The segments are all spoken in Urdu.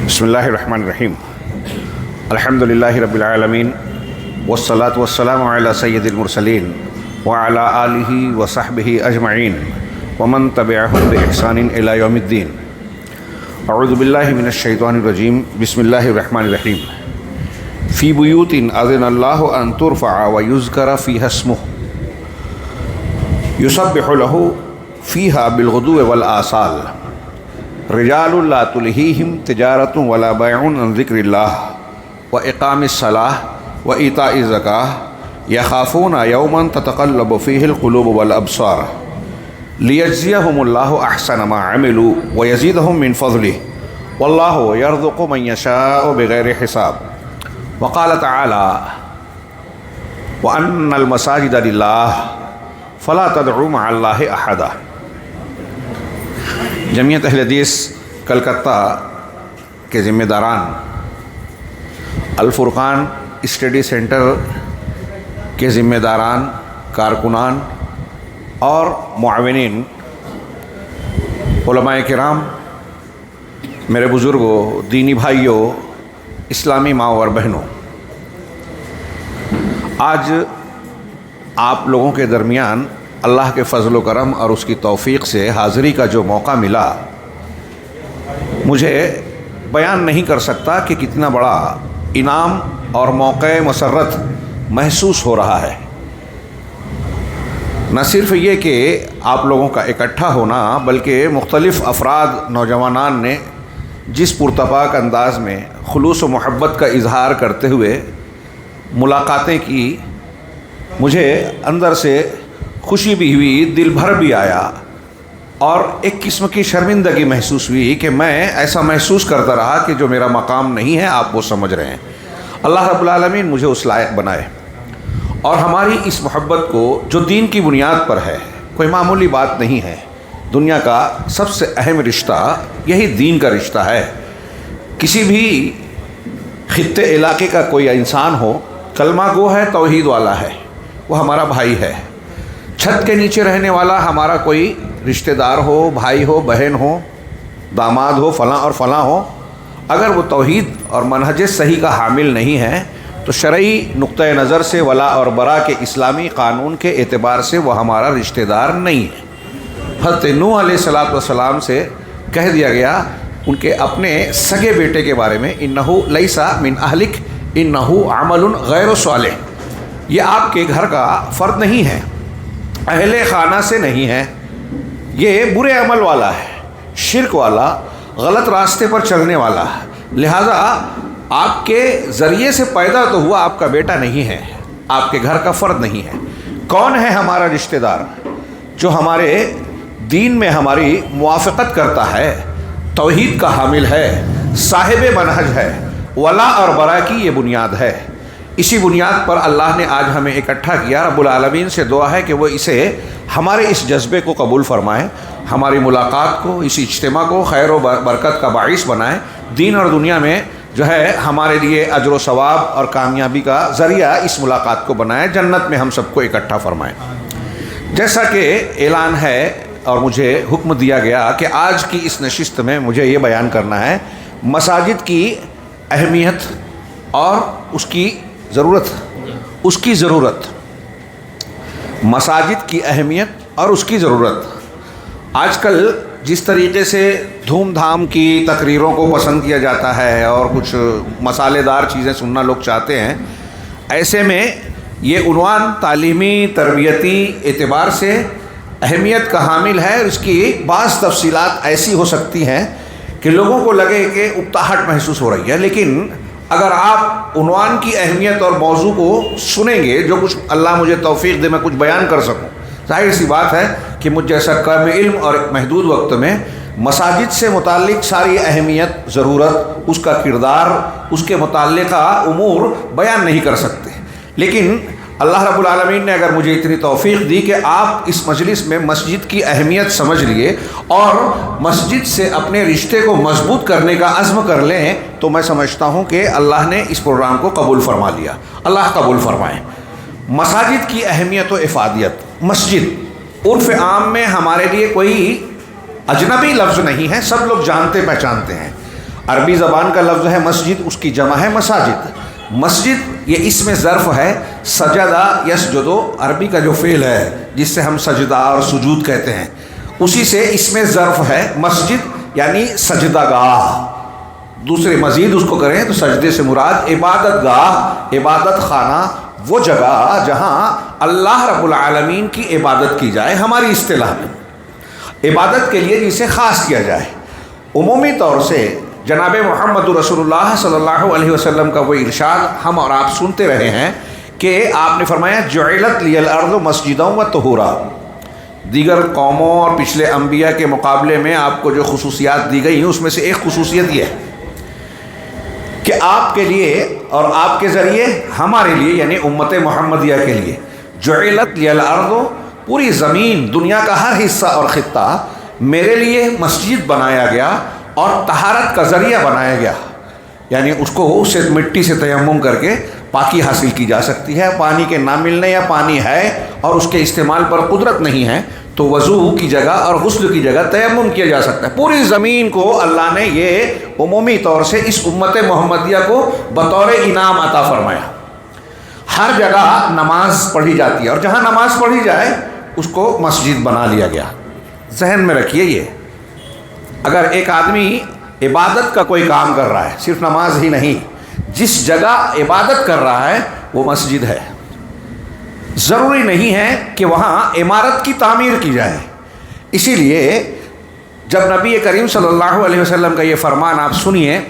بسم اللہ الرحمن الرحیم الحمد للہ رب العالمین والصلاة والسلام علی سید المرسلین وعلی آلہ وصحبہ اجمعین ومن تبعہم بإحسان الی یوم الدین. اعوذ باللہ من الشیطان الرجیم. بسم اللہ الرحمن الرحیم. فی بیوت اذن اللہ ان ترفع ویذکر فیہا اسمہ یسبح لہ فیہا بالغدو والآصال رجال لا تلہیہم تجارۃ ولا بیع عن ذکر اللہ واقام الصلاۃ وایتاء الزکاۃ یخافون یوما تتقلب فیہ القلوب والابصار لیجزیہم اللہ احسن ما عملوا ویزیدہم من فضلہ واللہ یرزق من یشاء بغیر حساب. وقال تعالی وان المساجد للہ فلا تدعوا مع اللہ احدا. جمعیت اہل حدیث کلکتہ کے ذمہ داران، الفرقان اسٹڈی سینٹر کے ذمہ داران، کارکنان اور معاونین، علماء کرام، میرے بزرگوں، دینی بھائیوں، اسلامی ماں اور بہنوں، آج آپ لوگوں کے درمیان اللہ کے فضل و کرم اور اس کی توفیق سے حاضری کا جو موقع ملا، مجھے بیان نہیں کر سکتا کہ کتنا بڑا انعام اور موقع مسرت محسوس ہو رہا ہے. نہ صرف یہ کہ آپ لوگوں کا اکٹھا ہونا، بلکہ مختلف افراد، نوجوانان نے جس پرتپاک انداز میں خلوص و محبت کا اظہار کرتے ہوئے ملاقاتیں کی، مجھے اندر سے خوشی بھی ہوئی، دل بھر بھی آیا اور ایک قسم کی شرمندگی محسوس ہوئی کہ میں ایسا محسوس کرتا رہا کہ جو میرا مقام نہیں ہے آپ وہ سمجھ رہے ہیں. اللہ رب العالمین مجھے اس لائق بنائے اور ہماری اس محبت کو جو دین کی بنیاد پر ہے، کوئی معمولی بات نہیں ہے. دنیا کا سب سے اہم رشتہ یہی دین کا رشتہ ہے. کسی بھی خطے علاقے کا کوئی انسان ہو، کلمہ گو ہے، توحید والا ہے، وہ ہمارا بھائی ہے. چھت کے نیچے رہنے والا ہمارا کوئی رشتہ دار ہو، بھائی ہو، بہن ہو، داماد ہو، فلاں اور فلاں ہو، اگر وہ توحید اور منہج صحیح کا حامل نہیں ہے تو شرعی نقطۂ نظر سے، ولا اور برا کے اسلامی قانون کے اعتبار سے وہ ہمارا رشتہ دار نہیں ہے. حضرت نوح علیہ السلام سے کہہ دیا گیا ان کے اپنے سگے بیٹے کے بارے میں، انہو لیس من اہلک انہو عمل غیر صالح، یہ آپ کے گھر کا فرد نہیں ہے، اہل خانہ سے نہیں ہے، یہ برے عمل والا ہے، شرک والا، غلط راستے پر چلنے والا ہے، لہذا آپ کے ذریعے سے پیدا تو ہوا، آپ کا بیٹا نہیں ہے، آپ کے گھر کا فرد نہیں ہے. کون ہے ہمارا رشتہ دار؟ جو ہمارے دین میں ہماری موافقت کرتا ہے، توحید کا حامل ہے، صاحب منہج ہے، ولا اور برا کی یہ بنیاد ہے. اسی بنیاد پر اللہ نے آج ہمیں اکٹھا کیا. رب العالمین سے دعا ہے کہ وہ اسے ہمارے اس جذبے کو قبول فرمائے، ہماری ملاقات کو، اس اجتماع کو خیر و برکت کا باعث بنائے، دین اور دنیا میں جو ہے ہمارے لیے اجر و ثواب اور کامیابی کا ذریعہ اس ملاقات کو بنائے، جنت میں ہم سب کو اکٹھا فرمائے. جیسا کہ اعلان ہے اور مجھے حکم دیا گیا کہ آج کی اس نشست میں مجھے یہ بیان کرنا ہے مساجد کی اہمیت اور اس کی ضرورت. مساجد کی اہمیت اور اس کی ضرورت. آج کل جس طریقے سے دھوم دھام کی تقریروں کو پسند کیا جاتا ہے اور کچھ مسالے دار چیزیں سننا لوگ چاہتے ہیں، ایسے میں یہ عنوان تعلیمی تربیتی اعتبار سے اہمیت کا حامل ہے. اس کی بعض تفصیلات ایسی ہو سکتی ہیں کہ لوگوں کو لگے کہ اکتاہٹ محسوس ہو رہی ہے، لیکن اگر آپ عنوان کی اہمیت اور موضوع کو سنیں گے، جو کچھ اللہ مجھے توفیق دے میں کچھ بیان کر سکوں، ظاہر سی بات ہے کہ مجھ جیسا کم علم اور ایک محدود وقت میں مساجد سے متعلق ساری اہمیت، ضرورت، اس کا کردار، اس کے متعلقہ امور بیان نہیں کر سکتے. لیکن اللہ رب العالمین نے اگر مجھے اتنی توفیق دی کہ آپ اس مجلس میں مسجد کی اہمیت سمجھ لیے اور مسجد سے اپنے رشتے کو مضبوط کرنے کا عزم کر لیں، تو میں سمجھتا ہوں کہ اللہ نے اس پروگرام کو قبول فرما لیا. اللہ قبول فرمائے. مساجد کی اہمیت و افادیت. مسجد عرف عام میں ہمارے لیے کوئی اجنبی لفظ نہیں ہے، سب لوگ جانتے پہچانتے ہیں. عربی زبان کا لفظ ہے مسجد، اس کی جمع ہے مساجد۔ مسجد یہ اسم ظرف ہے، سجدہ یسجدو عربی کا جو فعل ہے جس سے ہم سجدہ اور سجود کہتے ہیں، اسی سے اسم ظرف ہے مسجد، یعنی سجدہ گاہ۔ دوسرے مزید اس کو کریں تو سجدے سے مراد عبادت گاہ، عبادت خانہ، وہ جگہ جہاں اللہ رب العالمین کی عبادت کی جائے، ہماری اصطلاح میں عبادت کے لیے جسے خاص کیا جائے۔ عمومی طور سے جناب محمد رسول اللہ صلی اللہ علیہ وسلم کا وہ ارشاد ہم اور آپ سنتے رہے ہیں کہ آپ نے فرمایا جعلت لی الارض مسجدا و طہورا۔ دیگر قوموں اور پچھلے انبیاء کے مقابلے میں آپ کو جو خصوصیات دی گئی ہیں اس میں سے ایک خصوصیت یہ ہے کہ آپ کے لیے اور آپ کے ذریعے ہمارے لیے، یعنی امت محمدیہ کے لیے، جعلت لی الارض، پوری زمین، دنیا کا ہر حصہ اور خطہ میرے لیے مسجد بنایا گیا اور طہارت کا ذریعہ بنایا گیا، یعنی اس کو اسے مٹی سے تیمم کر کے پاکی حاصل کی جا سکتی ہے۔ پانی کے نہ ملنے یا پانی ہے اور اس کے استعمال پر قدرت نہیں ہے تو وضو کی جگہ اور غسل کی جگہ تیمم کیا جا سکتا ہے۔ پوری زمین کو اللہ نے یہ عمومی طور سے اس امت محمدیہ کو بطور انعام عطا فرمایا۔ ہر جگہ نماز پڑھی جاتی ہے اور جہاں نماز پڑھی جائے اس کو مسجد بنا لیا گیا۔ ذہن میں رکھیے، یہ اگر ایک آدمی عبادت کا کوئی کام کر رہا ہے، صرف نماز ہی نہیں، جس جگہ عبادت کر رہا ہے وہ مسجد ہے۔ ضروری نہیں ہے کہ وہاں عمارت کی تعمیر کی جائے۔ اسی لیے جب نبی کریم صلی اللہ علیہ وسلم کا یہ فرمان آپ سنیے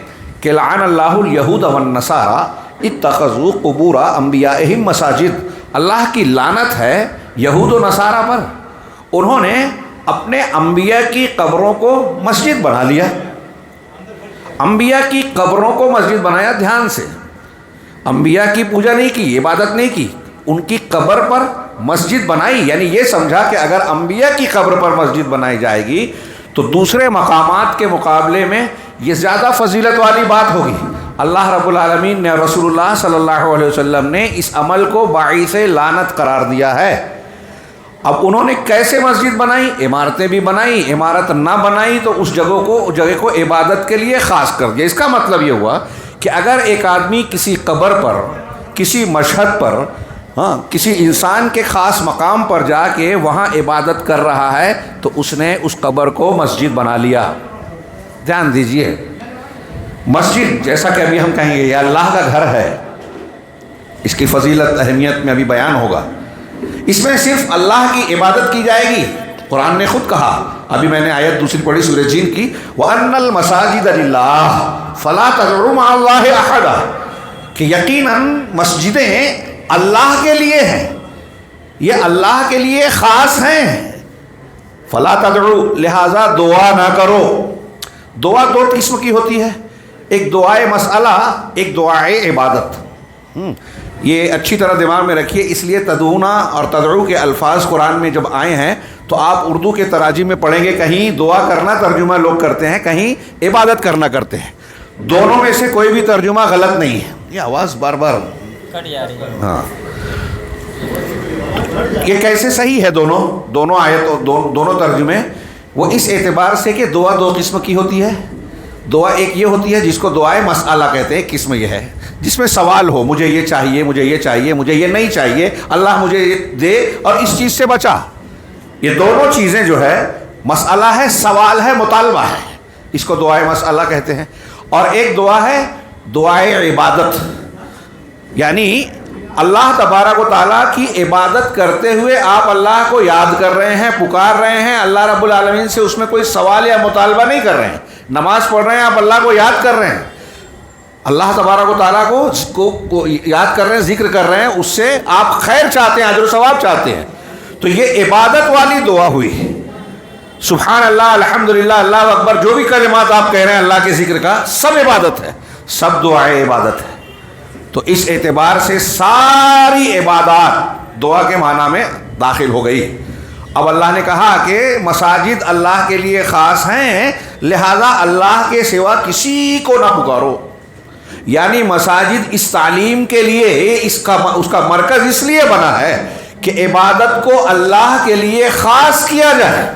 کہ لعن اللہ الیہود والنصارى اتخذوا قبور انبیائہم مساجد، اللہ کی لعنت ہے یہود و نصارہ پر، انہوں نے اپنے انبیاء کی قبروں کو مسجد بنا لیا۔ انبیاء کی قبروں کو مسجد بنایا، دھیان سے، انبیاء کی پوجا نہیں کی، عبادت نہیں کی، ان کی قبر پر مسجد بنائی، یعنی یہ سمجھا کہ اگر انبیاء کی قبر پر مسجد بنائی جائے گی تو دوسرے مقامات کے مقابلے میں یہ زیادہ فضیلت والی بات ہوگی۔ اللہ رب العالمین نے، رسول اللہ صلی اللہ علیہ وسلم نے اس عمل کو باعث لعنت قرار دیا ہے۔ اب انہوں نے کیسے مسجد بنائی؟ عمارتیں بھی بنائی، عمارت نہ بنائی تو اس جگہ کو عبادت کے لیے خاص کر دیا۔ اس کا مطلب یہ ہوا کہ اگر ایک آدمی کسی قبر پر، کسی مشہد پر، کسی انسان کے خاص مقام پر جا کے وہاں عبادت کر رہا ہے تو اس نے اس قبر کو مسجد بنا لیا۔ دھیان دیجئے، مسجد جیسا کہ ابھی ہم کہیں گے یہ اللہ کا گھر ہے، اس کی فضیلت اہمیت میں ابھی بیان ہوگا۔ اس میں صرف اللہ کی عبادت کی جائے گی۔ قرآن نے خود کہا، ابھی میں نے آیت دوسری پڑھی سورہ جن کی، وَأَنَّ الْمَسَاجِدَ لِلَّهِ فَلَا تَدْعُوا مَعَ اللَّهِ أَحَدًا، کہ یقیناً مسجدیں اللہ کے لیے ہیں، یہ اللہ کے لیے خاص ہیں۔ فَلَا تَدْعُوا، لہذا دعا نہ کرو۔ دعا دو قسم کی ہوتی ہے، ایک دعائے مسئلہ، ایک دعائے عبادت۔ یہ اچھی طرح دماغ میں رکھیے، اس لیے تدعونا اور تدعو کے الفاظ قرآن میں جب آئے ہیں تو آپ اردو کے تراجم میں پڑھیں گے، کہیں دعا کرنا ترجمہ لوگ کرتے ہیں، کہیں عبادت کرنا کرتے ہیں۔ دونوں میں سے کوئی بھی ترجمہ غلط نہیں ہے۔ یہ آواز بار بار ہاں، یہ کیسے صحیح ہے؟ دونوں آیت اور دونوں ترجمے وہ اس اعتبار سے کہ دعا دو قسم کی ہوتی ہے۔ دعا ایک یہ ہوتی ہے جس کو دعائے مسئلہ کہتے ہیں، قسم یہ ہے جس میں سوال ہو، مجھے یہ چاہیے، مجھے یہ چاہیے، مجھے یہ نہیں چاہیے، اللہ مجھے یہ دے اور اس چیز سے بچا۔ یہ دونوں چیزیں جو ہے، مسئلہ ہے، سوال ہے، مطالبہ ہے، اس کو دعائے مسئلہ کہتے ہیں۔ اور ایک دعا ہے دعائے عبادت، یعنی اللہ تبارک و تعالیٰ کی عبادت کرتے ہوئے آپ اللہ کو یاد کر رہے ہیں، پکار رہے ہیں، اللہ رب العالمین سے اس میں کوئی سوال یا مطالبہ نہیں کر رہے ہیں۔ نماز پڑھ رہے ہیں، آپ اللہ کو یاد کر رہے ہیں، اللہ تبارک و تعالیٰ کو یاد کر رہے ہیں، ذکر کر رہے ہیں، اس سے آپ خیر چاہتے ہیں، اجر و ثواب چاہتے ہیں، تو یہ عبادت والی دعا ہوئی۔ سبحان اللہ، الحمدللہ، اللہ اکبر، جو بھی کلمات آپ کہہ رہے ہیں اللہ کے ذکر کا، سب عبادت ہے، سب دعائیں عبادت ہے۔ تو اس اعتبار سے ساری عبادات دعا کے معنی میں داخل ہو گئی۔ اب اللہ نے کہا کہ مساجد اللہ کے لیے خاص ہیں، لہذا اللہ کے سوا کسی کو نہ پکارو۔ یعنی مساجد اس تعلیم کے لیے اس کا مرکز اس لیے بنا ہے کہ عبادت کو اللہ کے لیے خاص کیا جائے۔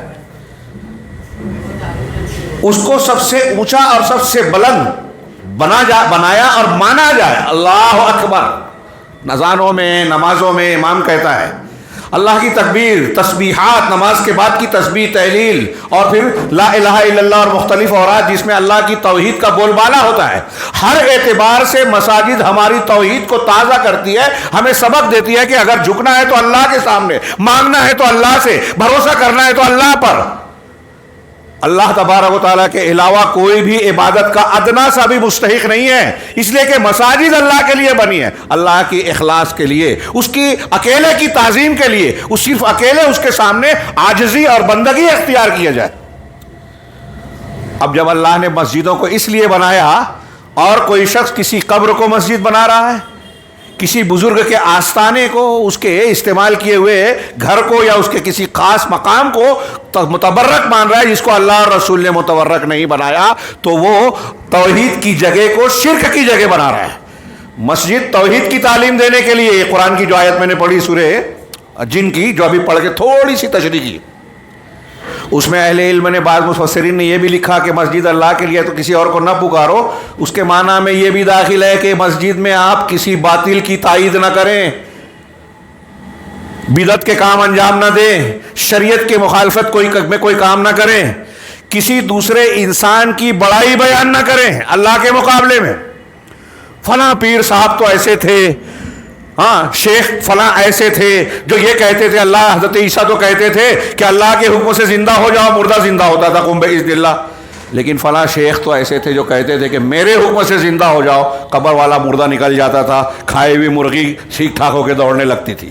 اس کو سب سے اونچا اور سب سے بلند بنایا اور مانا جائے. اللہ اکبر. اذانوں میں، نمازوں میں امام کہتا ہے اللہ کی تکبیر، تسبیحات، نماز کے بعد کی تسبیح، تحلیل، اور پھر لا الہ الا اللہ اور مختلف اوراد جس میں اللہ کی توحید کا بول بالا ہوتا ہے. ہر اعتبار سے مساجد ہماری توحید کو تازہ کرتی ہے، ہمیں سبق دیتی ہے کہ اگر جھکنا ہے تو اللہ کے سامنے، مانگنا ہے تو اللہ سے، بھروسہ کرنا ہے تو اللہ پر. اللہ تبارک و تعالیٰ کے علاوہ کوئی بھی عبادت کا ادنا سا بھی مستحق نہیں ہے، اس لیے کہ مساجد اللہ کے لیے بنی ہے، اللہ کی اخلاص کے لیے، اس کی اکیلے کی تعظیم کے لیے، صرف اکیلے اس کے سامنے عاجزی اور بندگی اختیار کیا جائے. اب جب اللہ نے مسجدوں کو اس لیے بنایا اور کوئی شخص کسی قبر کو مسجد بنا رہا ہے، کسی بزرگ کے آستانے کو، اس کے استعمال کیے ہوئے گھر کو یا اس کے کسی خاص مقام کو متبرک مان رہا ہے جس کو اللہ اور رسول نے متبرک نہیں بنایا، تو وہ توحید کی جگہ کو شرک کی جگہ بنا رہا ہے. مسجد توحید کی تعلیم دینے کے لیے، یہ قرآن کی جو آیت میں نے پڑھی سورہ جن کی، جو ابھی پڑھ کے تھوڑی سی تشریح کی، اس میں اہل علم نے، بعض مفسرین نے یہ بھی لکھا کہ مسجد اللہ کے لیے تو کسی اور کو نہ پکارو. اس کے معنی میں یہ بھی داخل ہے کہ مسجد میں آپ کسی باطل کی تائید نہ کریں، بدعت کے کام انجام نہ دیں، شریعت کے مخالفت میں کوئی کام نہ کریں، کسی دوسرے انسان کی بڑائی بیان نہ کریں اللہ کے مقابلے میں. فلاں پیر صاحب تو ایسے تھے، ہاں شیخ فلاں ایسے تھے جو یہ کہتے تھے، اللہ حضرت عیسیٰ تو کہتے تھے کہ اللہ کے حکم سے زندہ ہو جاؤ، مردہ زندہ ہوتا تھا قم بإذن اللہ. لیکن فلاں شیخ تو ایسے تھے جو کہتے تھے کہ میرے حکم سے زندہ ہو جاؤ، قبر والا مردہ نکل جاتا تھا، کھائے ہوئی مرغی ٹھیک ٹھاک ہو کے دوڑنے لگتی تھی.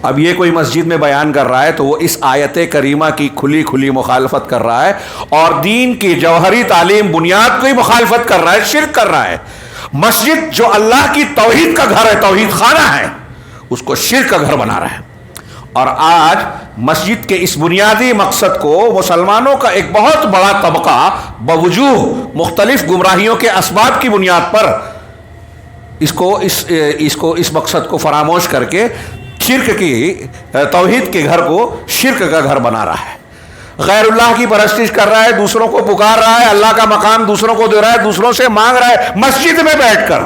اب یہ کوئی مسجد میں بیان کر رہا ہے تو وہ اس آیت کریمہ کی کھلی کھلی مخالفت کر رہا ہے اور دین کی جوہری تعلیم بنیاد کو ہی مخالفت کر رہا ہے، شرک کر رہا ہے. مسجد جو اللہ کی توحید کا گھر ہے، توحید خانہ ہے، اس کو شرک کا گھر بنا رہا ہے. اور آج مسجد کے اس بنیادی مقصد کو مسلمانوں کا ایک بہت بڑا طبقہ بوجوہ مختلف گمراہیوں کے اسباب کی بنیاد پر اس مقصد کو فراموش کر کے شرک کی، توحید کے گھر کو شرک کا گھر بنا رہا ہے. غیر اللہ کی پرستش کر رہا ہے، دوسروں کو پکار رہا ہے، اللہ کا مقام دوسروں کو دے رہا ہے، دوسروں سے مانگ رہا ہے مسجد میں بیٹھ کر،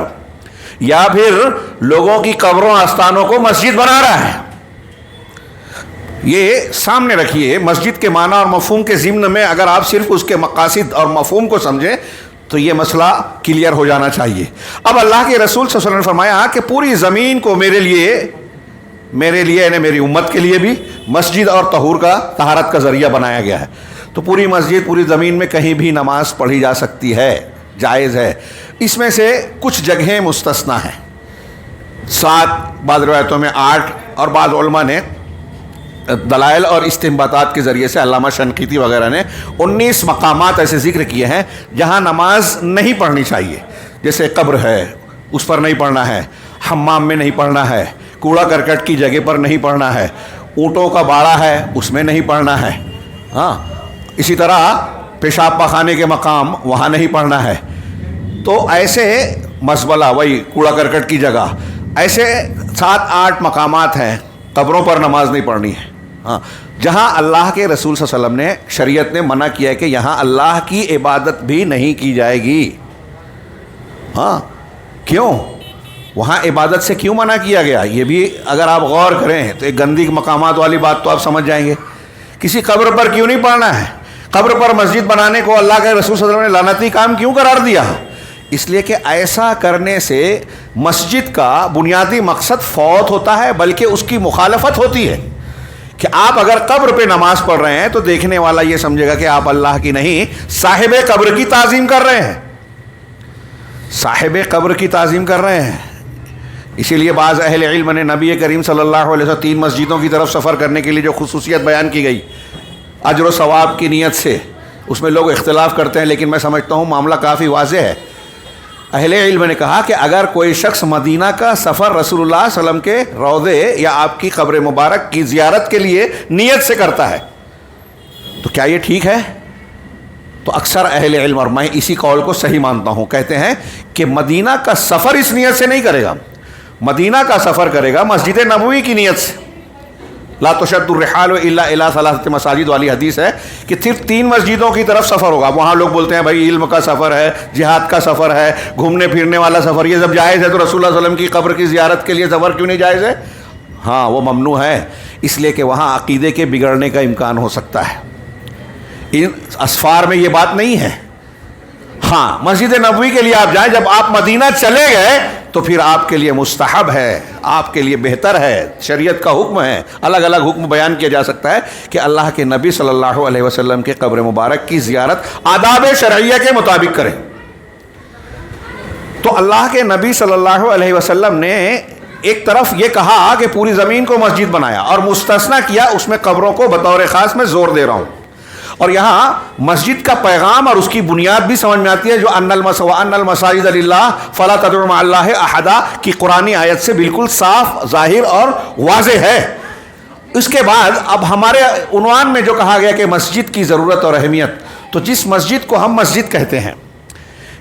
یا پھر لوگوں کی قبروں آستانوں کو مسجد بنا رہا ہے. یہ سامنے رکھیے، مسجد کے معنی اور مفہوم کے ضمن میں اگر آپ صرف اس کے مقاصد اور مفہوم کو سمجھیں تو یہ مسئلہ کلیئر ہو جانا چاہیے. اب اللہ کے رسول صلی اللہ علیہ وسلم نے فرمایا کہ پوری زمین کو میرے لیے یعنی میری امت کے لیے بھی مسجد اور طہارت کا ذریعہ بنایا گیا ہے. تو پوری مسجد، پوری زمین میں کہیں بھی نماز پڑھی جا سکتی ہے، جائز ہے. اس میں سے کچھ جگہیں مستثنا ہیں، 7، بعض روایتوں میں 8، اور بعض علماء نے دلائل اور استنباطات کے ذریعے سے، علامہ شنقیطی وغیرہ نے 19 مقامات ایسے ذکر کیے ہیں جہاں نماز نہیں پڑھنی چاہیے. جیسے قبر ہے، اس پر نہیں پڑھنا ہے، حمام میں نہیں پڑھنا ہے، کوڑا کرکٹ کی جگہ پر نہیں پڑھنا ہے، اونٹوں کا باڑا ہے اس میں نہیں پڑھنا ہے، ہاں اسی طرح پیشاب پاخانے کے مقام وہاں نہیں پڑھنا ہے. تو ایسے مزبلہ، وہی کوڑا کرکٹ کی جگہ، ایسے 7-8 مقامات ہیں قبروں پر نماز نہیں پڑھنی ہے. ہاں جہاں اللہ کے رسول صلی اللہ علیہ وسلم نے، شریعت نے منع کیا ہے کہ یہاں اللہ کی عبادت بھی نہیں کی جائے گی. ہاں کیوں؟ وہاں عبادت سے کیوں منع کیا گیا؟ یہ بھی اگر آپ غور کریں تو ایک گندی مقامات والی بات تو آپ سمجھ جائیں گے. کسی قبر پر کیوں نہیں پڑھنا ہے؟ قبر پر مسجد بنانے کو اللہ کے رسول صلی اللہ علیہ وسلم نے لعنتی کام کیوں قرار دیا؟ اس لیے کہ ایسا کرنے سے مسجد کا بنیادی مقصد فوت ہوتا ہے، بلکہ اس کی مخالفت ہوتی ہے. کہ آپ اگر قبر پہ نماز پڑھ رہے ہیں تو دیکھنے والا یہ سمجھے گا کہ آپ اللہ کی نہیں، صاحب قبر کی تعظیم کر رہے ہیں، صاحب قبر کی تعظیم کر رہے ہیں. اسی لیے بعض اہل علم نے نبی کریم صلی اللہ علیہ وسلم 3 مسجدوں کی طرف سفر کرنے کے لیے جو خصوصیت بیان کی گئی اجر و ثواب کی نیت سے، اس میں لوگ اختلاف کرتے ہیں، لیکن میں سمجھتا ہوں معاملہ کافی واضح ہے. اہل علم نے کہا کہ اگر کوئی شخص مدینہ کا سفر رسول اللہ صلی اللہ علیہ وسلم کے روضے یا آپ کی قبر مبارک کی زیارت کے لیے نیت سے کرتا ہے تو کیا یہ ٹھیک ہے؟ تو اکثر اہل علم، اور میں اسی قول کو صحیح مانتا ہوں، کہتے ہیں کہ مدینہ کا سفر اس نیت سے نہیں کرے گا، مدینہ کا سفر کرے گا مسجد نبوی کی نیت سے. لا تشد الرحال الا الی ثلاثۃ مساجد والی حدیث ہے کہ صرف 3 مسجدوں کی طرف سفر ہوگا. وہاں لوگ بولتے ہیں بھائی علم کا سفر ہے, جہاد کا سفر ہے, گھومنے پھرنے والا سفر, یہ سب جائز ہے, تو رسول اللہ صلی اللہ علیہ وسلم کی قبر کی زیارت کے لیے سفر کیوں نہیں جائز ہے؟ ہاں وہ ممنوع ہے, اس لیے کہ وہاں عقیدے کے بگڑنے کا امکان ہو سکتا ہے. ان اسفار میں یہ بات نہیں ہے. ہاں مسجد نبوی کے لیے آپ جائیں, جب آپ مدینہ چلے گئے تو پھر آپ کے لیے مستحب ہے, آپ کے لیے بہتر ہے, شریعت کا حکم ہے. الگ الگ حکم بیان کیا جا سکتا ہے کہ اللہ کے نبی صلی اللہ علیہ وسلم کے قبر مبارک کی زیارت آداب شرعیہ کے مطابق کریں. تو اللہ کے نبی صلی اللہ علیہ وسلم نے ایک طرف یہ کہا کہ پوری زمین کو مسجد بنایا, اور مستثنیٰ کیا اس میں قبروں کو بطور خاص میں زور دے رہا ہوں. اور یہاں مسجد کا پیغام اور اس کی بنیاد بھی سمجھ میں آتی ہے, جو ان المساجد للہ فلا تدعوا مع اللہ احدا کی قرآنی آیت سے بالکل صاف, ظاہر اور واضح ہے. اس کے بعد اب ہمارے عنوان میں جو کہا گیا کہ مسجد کی ضرورت اور اہمیت, تو جس مسجد کو ہم مسجد کہتے ہیں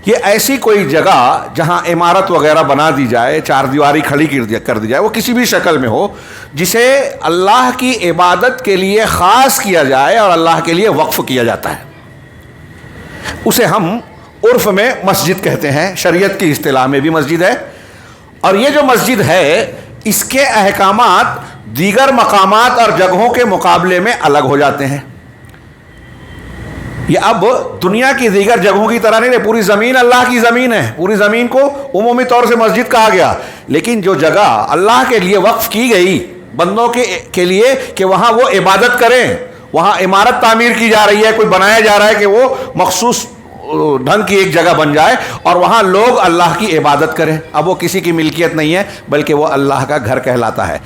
یہ ایسی کوئی جگہ جہاں عمارت وغیرہ بنا دی جائے, 4 دیواری کھڑی کر دی جائے, وہ کسی بھی شکل میں ہو, جسے اللہ کی عبادت کے لیے خاص کیا جائے اور اللہ کے لیے وقف کیا جاتا ہے, اسے ہم عرف میں مسجد کہتے ہیں. شریعت کی اصطلاح میں بھی مسجد ہے. اور یہ جو مسجد ہے اس کے احکامات دیگر مقامات اور جگہوں کے مقابلے میں الگ ہو جاتے ہیں. یہ اب دنیا کی دیگر جگہوں کی طرح نہیں ہے. پوری زمین اللہ کی زمین ہے, پوری زمین کو عمومی طور سے مسجد کہا گیا, لیکن جو جگہ اللہ کے لیے وقف کی گئی بندوں کے لیے کہ وہاں وہ عبادت کریں, وہاں عمارت تعمیر کی جا رہی ہے, کوئی بنایا جا رہا ہے کہ وہ مخصوص ڈھنگ کی ایک جگہ بن جائے اور وہاں لوگ اللہ کی عبادت کریں. اب وہ کسی کی ملکیت نہیں ہے بلکہ وہ اللہ کا گھر کہلاتا ہے.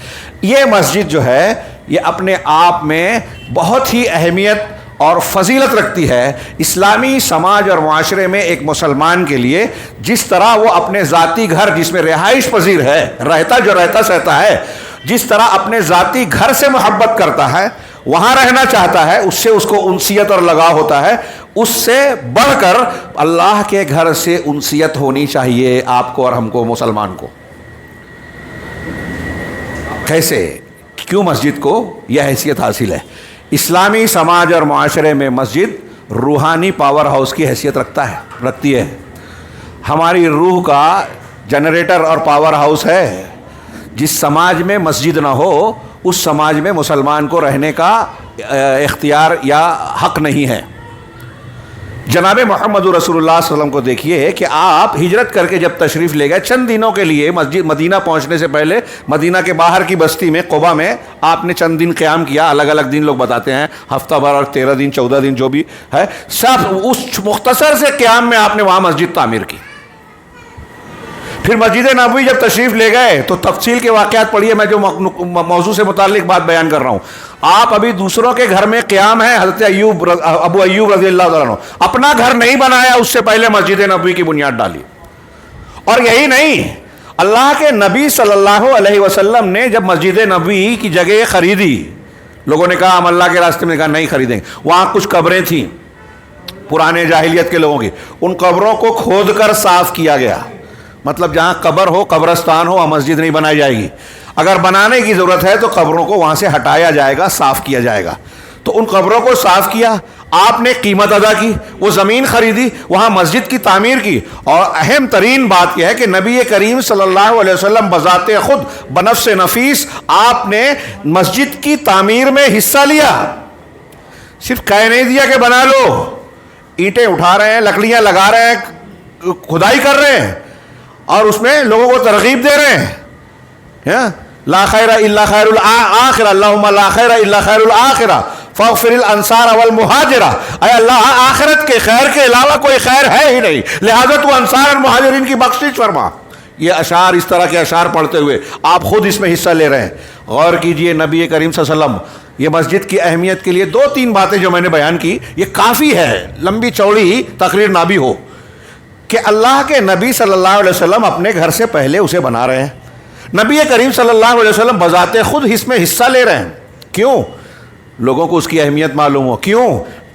یہ مسجد جو ہے یہ اپنے آپ میں بہت ہی اہمیت اور فضیلت رکھتی ہے. اسلامی سماج اور معاشرے میں ایک مسلمان کے لیے جس طرح وہ اپنے ذاتی گھر جس میں رہائش پذیر ہے, رہتا سہتا ہے, جس طرح اپنے ذاتی گھر سے محبت کرتا ہے, وہاں رہنا چاہتا ہے, اس سے اس کو انسیت اور لگاؤ ہوتا ہے, اس سے بڑھ کر اللہ کے گھر سے انسیت ہونی چاہیے آپ کو اور ہم کو, مسلمان کو. کیسے, کیوں مسجد کو یہ حیثیت حاصل ہے؟ اسلامی سماج اور معاشرے میں مسجد روحانی پاور ہاؤس کی حیثیت رکھتی ہے. ہماری روح کا جنریٹر اور پاور ہاؤس ہے. جس سماج میں مسجد نہ ہو اس سماج میں مسلمان کو رہنے کا اختیار یا حق نہیں ہے. جناب محمد رسول اللہ صلی اللہ علیہ وسلم کو دیکھیے کہ آپ ہجرت کر کے جب تشریف لے گئے, چند دنوں کے لیے مسجد مدینہ پہنچنے سے پہلے مدینہ کے باہر کی بستی میں قباء میں آپ نے چند دن قیام کیا. الگ الگ دن لوگ بتاتے ہیں, ہفتہ بھر اور 13 دن 14 دن جو بھی ہے, سب اس مختصر سے قیام میں آپ نے وہاں مسجد تعمیر کی. پھر مسجد نبوی جب تشریف لے گئے تو تفصیل کے واقعات پڑھیے. میں جو موضوع سے متعلق بات بیان کر رہا ہوں, آپ ابھی دوسروں کے گھر میں قیام ہے. حضرت ابو ایوب رضی اللہ عنہ اپنا گھر نہیں بنایا, اس سے پہلے مسجد نبوی کی بنیاد ڈالی. اور یہی نہیں, اللہ کے نبی صلی اللہ علیہ وسلم نے جب مسجد نبوی کی جگہ خریدی, لوگوں نے کہا ہم اللہ کے راستے میں, کہا نہیں خریدیں گے. وہاں کچھ قبریں تھیں پرانے جاہلیت کے لوگوں کی, ان قبروں کو کھود کر صاف کیا گیا. مطلب جہاں قبر ہو, قبرستان ہو, وہاں مسجد نہیں بنائی جائے گی. اگر بنانے کی ضرورت ہے تو قبروں کو وہاں سے ہٹایا جائے گا, صاف کیا جائے گا. تو ان قبروں کو صاف کیا, آپ نے قیمت ادا کی, وہ زمین خریدی, وہاں مسجد کی تعمیر کی. اور اہم ترین بات یہ ہے کہ نبی کریم صلی اللہ علیہ وسلم بذات خود بنفس نفیس آپ نے مسجد کی تعمیر میں حصہ لیا. صرف کہہ نہیں دیا کہ بنا لو, اینٹیں اٹھا رہے ہیں, لکڑیاں لگا رہے ہیں, کھدائی کر رہے ہیں اور اس میں لوگوں کو ترغیب دے رہے ہیں. لا خیر الا خیر الآخرہ, اللہم لا خیر الا خیر الآخرہ فاغفر الانصار والمہاجرہ. اے اللہ, آخرت کے خیر کے علاوہ کوئی خیر ہے ہی نہیں, لہذا تو انصار اور مہاجرین کی بخشش فرما. یہ اشعار, اس طرح کے اشعار پڑھتے ہوئے آپ خود اس میں حصہ لے رہے ہیں. غور کیجئے, نبی کریم صلی اللہ علیہ وسلم یہ مسجد کی اہمیت کے لیے 2-3 باتیں جو میں نے بیان کی, یہ کافی ہے, لمبی چوڑی تقریر نہ بھی ہو, کہ اللہ کے نبی صلی اللہ علیہ وسلم اپنے گھر سے پہلے اسے بنا رہے ہیں. نبی کریم صلی اللہ علیہ وسلم بذات خود اس میں حصہ لے رہے ہیں. کیوں؟ لوگوں کو اس کی اہمیت معلوم ہو. کیوں؟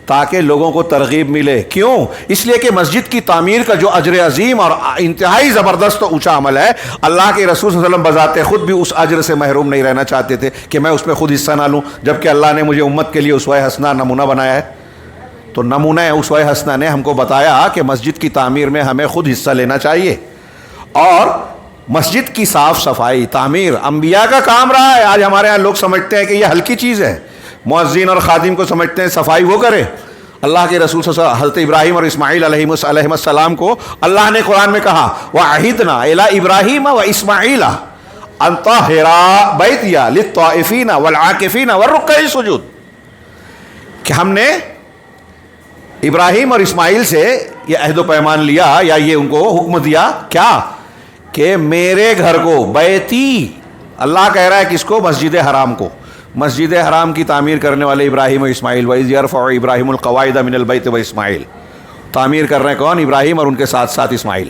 تاکہ لوگوں کو ترغیب ملے. کیوں؟ اس لیے کہ مسجد کی تعمیر کا جو اجر عظیم اور انتہائی زبردست و اونچا عمل ہے، اللہ کے رسول صلی اللہ علیہ وسلم بذات خود بھی اس اجر سے محروم نہیں رہنا چاہتے تھے کہ میں اس میں خود حصہ نہ لوں، جبکہ اللہ نے مجھے امت کے لیے اسوہ حسنہ نمونہ بنایا ہے. تو نمونہ اسوہ حسنہ نے ہم کو بتایا کہ مسجد کی تعمیر میں ہمیں خود حصہ لینا چاہیے. اور مسجد کی صاف صفائی تعمیر انبیاء کا کام رہا ہے. آج ہمارے ہاں لوگ سمجھتے ہیں کہ یہ ہلکی چیز ہے، مؤذن اور خادم کو سمجھتے ہیں صفائی وہ کرے. اللہ کے رسول صلی اللہ علیہ وسلم حضرت ابراہیم اور اسماعیل علیہ السلام کو اللہ نے قرآن میں کہا وَعَهِدْنَا إِلَىٰ إِبْرَاهِيمَ وَإِسْمَاعِيلَ أَن طَهِّرَا بَيْتِيَ لِلطَّائِفِينَ وَالْعَاكِفِينَ وَالرُّكَّعِ السُّجُودِ، کہ ہم نے ابراہیم اور اسماعیل سے یہ عہد و پیمان لیا یا یہ ان کو حکم دیا کیا کہ میرے گھر کو، بیتی اللہ کہہ رہا ہے کس کو؟ مسجد حرام کو. مسجد حرام کی تعمیر کرنے والے ابراہیم و اسماعیل. وَإِذْ يَرْفَعُ إِبْرَاهِيمُ الْقَوَاعِدَ مِنَ الْبَيْتِ وَإِسْمَاعِيلُ. تعمیر کر رہے ہیں کون؟ ابراہیم اور ان کے ساتھ ساتھ اسماعیل.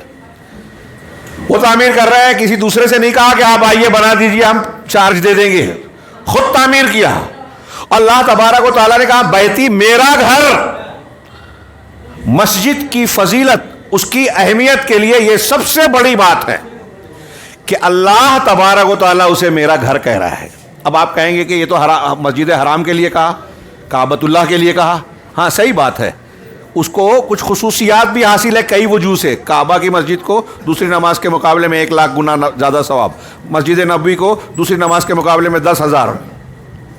وہ تعمیر کر رہے ہیں، کسی دوسرے سے نہیں کہا کہ آپ آئیے بنا دیجئے ہم چارج دے دیں گے، خود تعمیر کیا. اللہ تبارک و تعالیٰ نے کہا بیتی میرا گھر. مسجد کی فضیلت، اس کی اہمیت کے لیے یہ سب سے بڑی بات ہے کہ اللہ تبارک و تعالیٰ اسے میرا گھر کہہ رہا ہے. اب آپ کہیں گے کہ یہ تو مسجد حرام کے لیے کہا، کعبۃ اللہ کے لیے کہا. ہاں صحیح بات ہے، اس کو کچھ خصوصیات بھی حاصل ہے کئی وجوہ سے. کعبہ کی مسجد کو دوسری نماز کے مقابلے میں 1,00,000 گنا زیادہ ثواب، مسجد نبوی کو دوسری نماز کے مقابلے میں 10,000،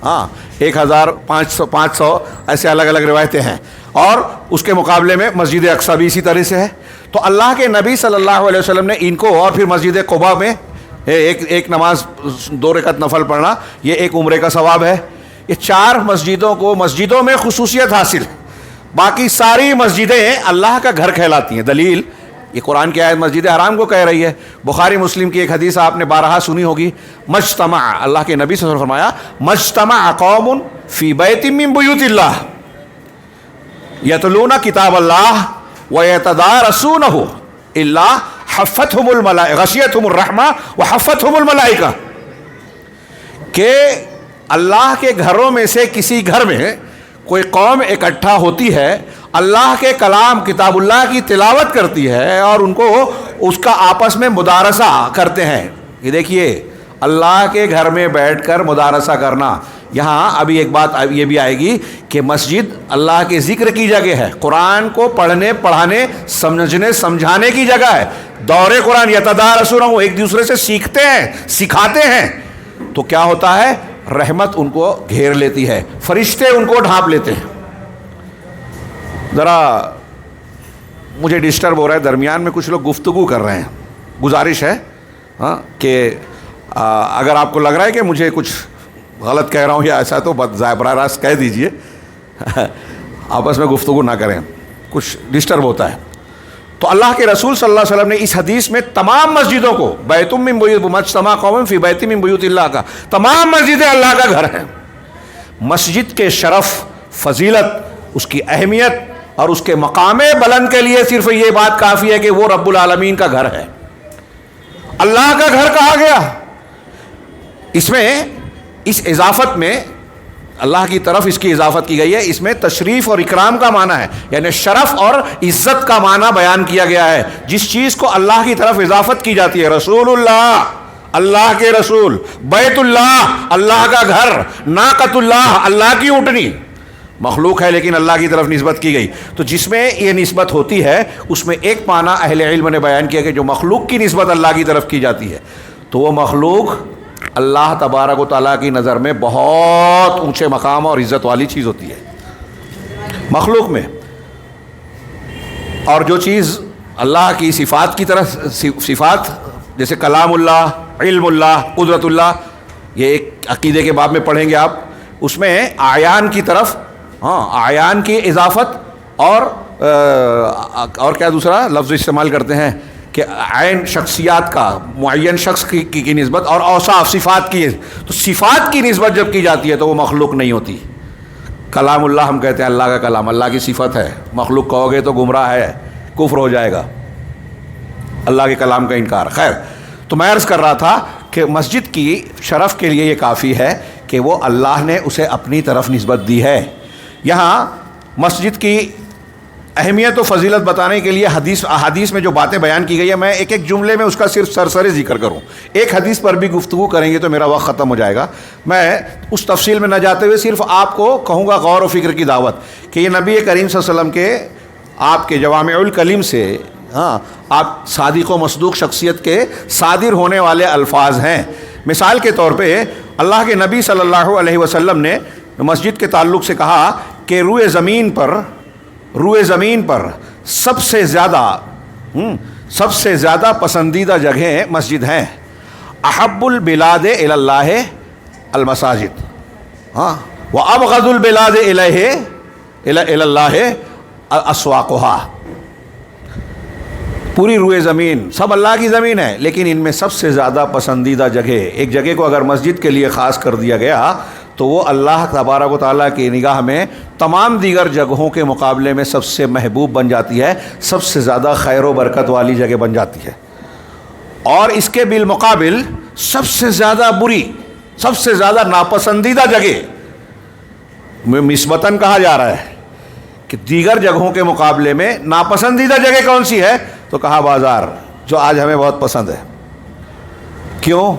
ہاں 1,500 ایسے الگ الگ روایتیں ہیں. اور اس کے مقابلے میں مسجد اقصیٰ بھی اسی طرح سے ہے. تو اللہ کے نبی صلی اللہ علیہ وسلم نے ان کو، اور پھر مسجد قباء میں ایک نماز 2 رکعت نفل پڑھنا یہ ایک عمرے کا ثواب ہے. یہ 4 مسجدوں کو، مسجدوں میں خصوصیت حاصل ہے. باقی ساری مسجدیں اللہ کا گھر کہلاتی ہیں. دلیل یہ قرآن کی آیت مسجد حرام کو کہہ رہی ہے. بخاری مسلم کی ایک حدیث آپ نے بارہا سنی ہوگی، مجتمع، اللہ کے نبی صلی اللہ علیہ وسلم فرمایا مجتمع قوم فی بیت من بیوت اللہ یتلون کتاب اللہ ویتدارسونہ الا حفتہم الملائکہ غشیتہم الرحمہ وحفتہم الملائکہ، کہ اللہ کے گھروں میں سے کسی گھر میں کوئی قوم اکٹھا ہوتی ہے، اللہ کے کلام کتاب اللہ کی تلاوت کرتی ہے اور ان کو اس کا آپس میں مدارسہ کرتے ہیں. یہ دیکھیے اللہ کے گھر میں بیٹھ کر مدارسہ کرنا. یہاں ابھی ایک بات یہ بھی آئے گی کہ مسجد اللہ کے ذکر کی جگہ ہے، قرآن کو پڑھنے پڑھانے سمجھنے سمجھانے کی جگہ ہے. دور قرآن یتدارسونہ، ایک دوسرے سے سیکھتے ہیں سکھاتے ہیں. تو کیا ہوتا ہے؟ رحمت ان کو گھیر لیتی ہے، فرشتے ان کو ڈھانپ لیتے ہیں. ذرا مجھے ڈسٹرب ہو رہا ہے، درمیان میں کچھ لوگ گفتگو کر رہے ہیں. گزارش ہے کہ اگر آپ کو لگ رہا ہے کہ مجھے کچھ غلط کہہ رہا ہوں یا ایسا تو براہ راست کہہ دیجئے. آپس میں گفتگو نہ کریں، کچھ ڈسٹرب ہوتا ہے. تو اللہ کے رسول صلی اللہ علیہ وسلم نے اس حدیث میں تمام مسجدوں کو بیت من بیوت مجتمع قوم فی بیت من بیوت اللہ کا، تمام مسجدیں اللہ کا گھر ہیں. مسجد کے شرف، فضیلت، اس کی اہمیت اور اس کے مقام بلند کے لیے صرف یہ بات کافی ہے کہ وہ رب العالمین کا گھر ہے، اللہ کا گھر کہا گیا. اس میں اس اضافت میں اللہ کی طرف اس کی اضافت کی گئی ہے. اس میں تشریف اور اکرام کا معنی ہے، یعنی شرف اور عزت کا معنی بیان کیا گیا ہے. جس چیز کو اللہ کی طرف اضافت کی جاتی ہے، رسول اللہ، اللہ کے رسول، بیت اللہ، اللہ کا گھر، ناقۃ اللہ، اللہ کی اونٹنی، مخلوق ہے لیکن اللہ کی طرف نسبت کی گئی. تو جس میں یہ نسبت ہوتی ہے اس میں ایک معنی اہل علم نے بیان کیا کہ جو مخلوق کی نسبت اللہ کی طرف کی جاتی ہے تو وہ مخلوق اللہ تبارک و تعالیٰ کی نظر میں بہت اونچے مقام اور عزت والی چیز ہوتی ہے مخلوق میں. اور جو چیز اللہ کی صفات کی طرف، صفات جیسے کلام اللہ، علم اللہ، قدرت اللہ، یہ ایک عقیدے کے باب میں پڑھیں گے آپ، اس میں اعیان کی طرف، اعیان کی اضافت اور کیا دوسرا لفظ استعمال کرتے ہیں کہ عین شخصیات کا، معین شخص کی نسبت، اور اوصاف صفات کی. تو صفات کی نسبت جب کی جاتی ہے تو وہ مخلوق نہیں ہوتی. کلام اللہ ہم کہتے ہیں اللہ کا کلام، اللہ کی صفت ہے. مخلوق کہو گے تو گمراہ ہے، کفر ہو جائے گا، اللہ کے کلام کا انکار. خیر، تو میں عرض کر رہا تھا کہ مسجد کی شرف کے لیے یہ کافی ہے کہ وہ اللہ نے اسے اپنی طرف نسبت دی ہے. یہاں مسجد کی اہمیت و فضیلت بتانے کے لیے احادیث میں جو باتیں بیان کی گئی ہے، میں ایک ایک جملے میں اس کا صرف سرسری ذکر کروں. ایک حدیث پر بھی گفتگو کریں گے تو میرا وقت ختم ہو جائے گا. میں اس تفصیل میں نہ جاتے ہوئے صرف آپ کو کہوں گا غور و فکر کی دعوت کہ یہ نبی کریم صلی اللہ علیہ وسلم کے آپ کے جوامع الکلم سے آپ صادق و مصدوق شخصیت کے صادر ہونے والے الفاظ ہیں. مثال کے طور پہ اللہ کے نبی صلی اللہ علیہ وسلم نے مسجد کے تعلق سے کہا کہ روئے زمین پر سب سے زیادہ پسندیدہ جگہیں مسجد ہیں. احب البلاد الی اللہ المساجد وابغض البلاد الی اللہ اسواقها. پوری روئے زمین سب اللہ کی زمین ہے، لیکن ان میں سب سے زیادہ پسندیدہ جگہ، ایک جگہ کو اگر مسجد کے لیے خاص کر دیا گیا تو وہ اللہ تبارک و تعالیٰ کی نگاہ میں تمام دیگر جگہوں کے مقابلے میں سب سے محبوب بن جاتی ہے، سب سے زیادہ خیر و برکت والی جگہ بن جاتی ہے. اور اس کے بالمقابل سب سے زیادہ بری، سب سے زیادہ ناپسندیدہ جگہ میں نسبتاً کہا جا رہا ہے کہ دیگر جگہوں کے مقابلے میں ناپسندیدہ جگہ کون سی ہے، تو کہا بازار، جو آج ہمیں بہت پسند ہے. کیوں؟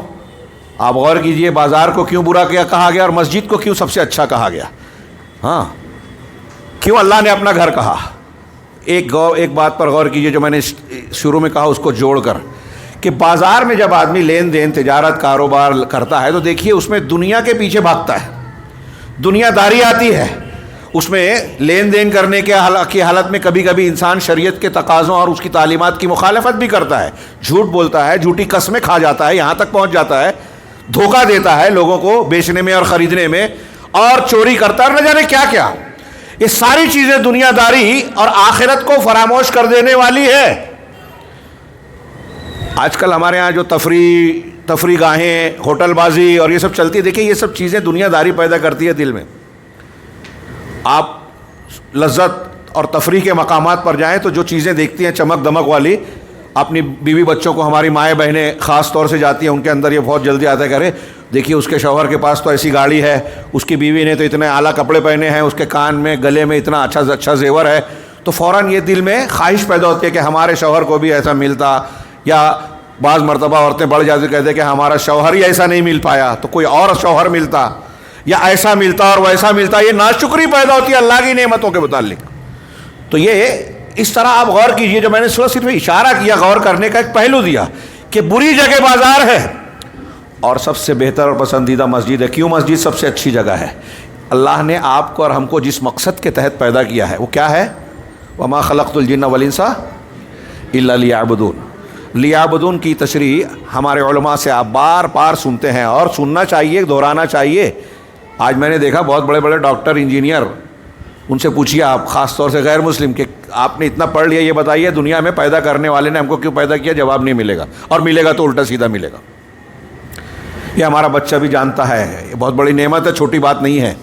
آپ غور کیجئے، بازار کو کیوں برا کہا گیا اور مسجد کو کیوں سب سے اچھا کہا گیا؟ کیوں اللہ نے اپنا گھر کہا؟ ایک بات پر غور کیجئے جو میں نے شروع میں کہا، اس کو جوڑ کر کہ بازار میں جب آدمی لین دین، تجارت، کاروبار کرتا ہے تو دیکھیے اس میں دنیا کے پیچھے بھاگتا ہے، دنیا داری آتی ہے. اس میں لین دین کرنے کی حالت میں کبھی کبھی انسان شریعت کے تقاضوں اور اس کی تعلیمات کی مخالفت بھی کرتا ہے، جھوٹ بولتا ہے، جھوٹی قسمیں کھا جاتا ہے، یہاں تک پہنچ جاتا ہے دھوکہ دیتا ہے لوگوں کو بیچنے میں اور خریدنے میں، اور چوری کرتا ہے، نہ جانے کیا کیا. یہ ساری چیزیں دنیا داری اور آخرت کو فراموش کر دینے والی ہے. آج کل ہمارے ہاں جو تفریح گاہیں، ہوٹل بازی اور یہ سب چلتی ہے، دیکھیں یہ سب چیزیں دنیا داری پیدا کرتی ہے دل میں. آپ لذت اور تفریح کے مقامات پر جائیں تو جو چیزیں دیکھتی ہیں چمک دمک والی، اپنی بیوی بچوں کو، ہماری مائیں بہنیں خاص طور سے جاتی ہیں، ان کے اندر یہ بہت جلدی آتا ہے کہ ارے دیکھیے اس کے شوہر کے پاس تو ایسی گاڑی ہے، اس کی بیوی نے تو اتنے اعلیٰ کپڑے پہنے ہیں، اس کے کان میں گلے میں اتنا اچھا زیور ہے، تو فوراً یہ دل میں خواہش پیدا ہوتی ہے کہ ہمارے شوہر کو بھی ایسا ملتا. یا بعض مرتبہ عورتیں بڑھ جاتی کہتے ہیں کہ ہمارا شوہر ہی ایسا نہیں مل پایا تو کوئی اور شوہر ملتا، یا ایسا ملتا اور ویسا ملتا. یہ ناشکری پیدا ہوتی ہے اللہ کی نعمتوں کے متعلق. تو یہ اس طرح آپ غور کیجئے، جو میں نے صرف اشارہ کیا، غور کرنے کا ایک پہلو دیا کہ بری جگہ بازار ہے اور سب سے بہتر اور پسندیدہ مسجد ہے. کیوں مسجد سب سے اچھی جگہ ہے؟ اللہ نے آپ کو اور ہم کو جس مقصد کے تحت پیدا کیا ہے وہ کیا ہے؟ وما خلقت الجن والانس الا لیعبدون. لیعبدون کی تشریح ہمارے علماء سے آپ بار بار سنتے ہیں اور سننا چاہیے، دہرانا چاہیے. آج میں نے دیکھا بہت بڑے بڑے ڈاکٹر، انجینئر، ان سے پوچھیے آپ، خاص طور سے غیر مسلم، کہ آپ نے اتنا پڑھ لیا، یہ بتائیے دنیا میں پیدا کرنے والے نے ہم کو کیوں پیدا کیا؟ جواب نہیں ملے گا، اور ملے گا تو الٹا سیدھا ملے گا. یہ ہمارا بچہ بھی جانتا ہے، یہ بہت بڑی نعمت ہے، چھوٹی بات نہیں ہے.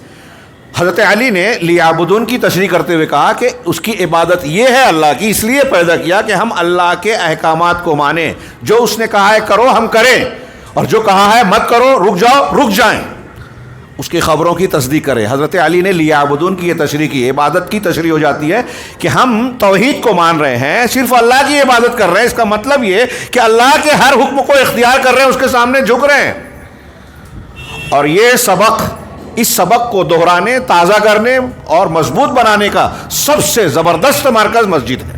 حضرت علی نے لیعبدون کی تشریح کرتے ہوئے کہا کہ اس کی عبادت یہ ہے اللہ کی، اس لیے پیدا کیا کہ ہم اللہ کے احکامات کو مانیں. جو اس نے کہا ہے کرو ہم کریں، اور جو کہا ہے مت کرو، رک جاؤ، رک جائیں. اس کی خبروں کی تصدیق کریں. حضرت علی نے لیعبدون کی یہ تشریح کی. عبادت کی تشریح ہو جاتی ہے کہ ہم توحید کو مان رہے ہیں، صرف اللہ کی عبادت کر رہے ہیں. اس کا مطلب یہ کہ اللہ کے ہر حکم کو اختیار کر رہے ہیں، اس کے سامنے جھک رہے ہیں. اور یہ سبق، اس سبق کو دہرانے، تازہ کرنے اور مضبوط بنانے کا سب سے زبردست مرکز مسجد ہے.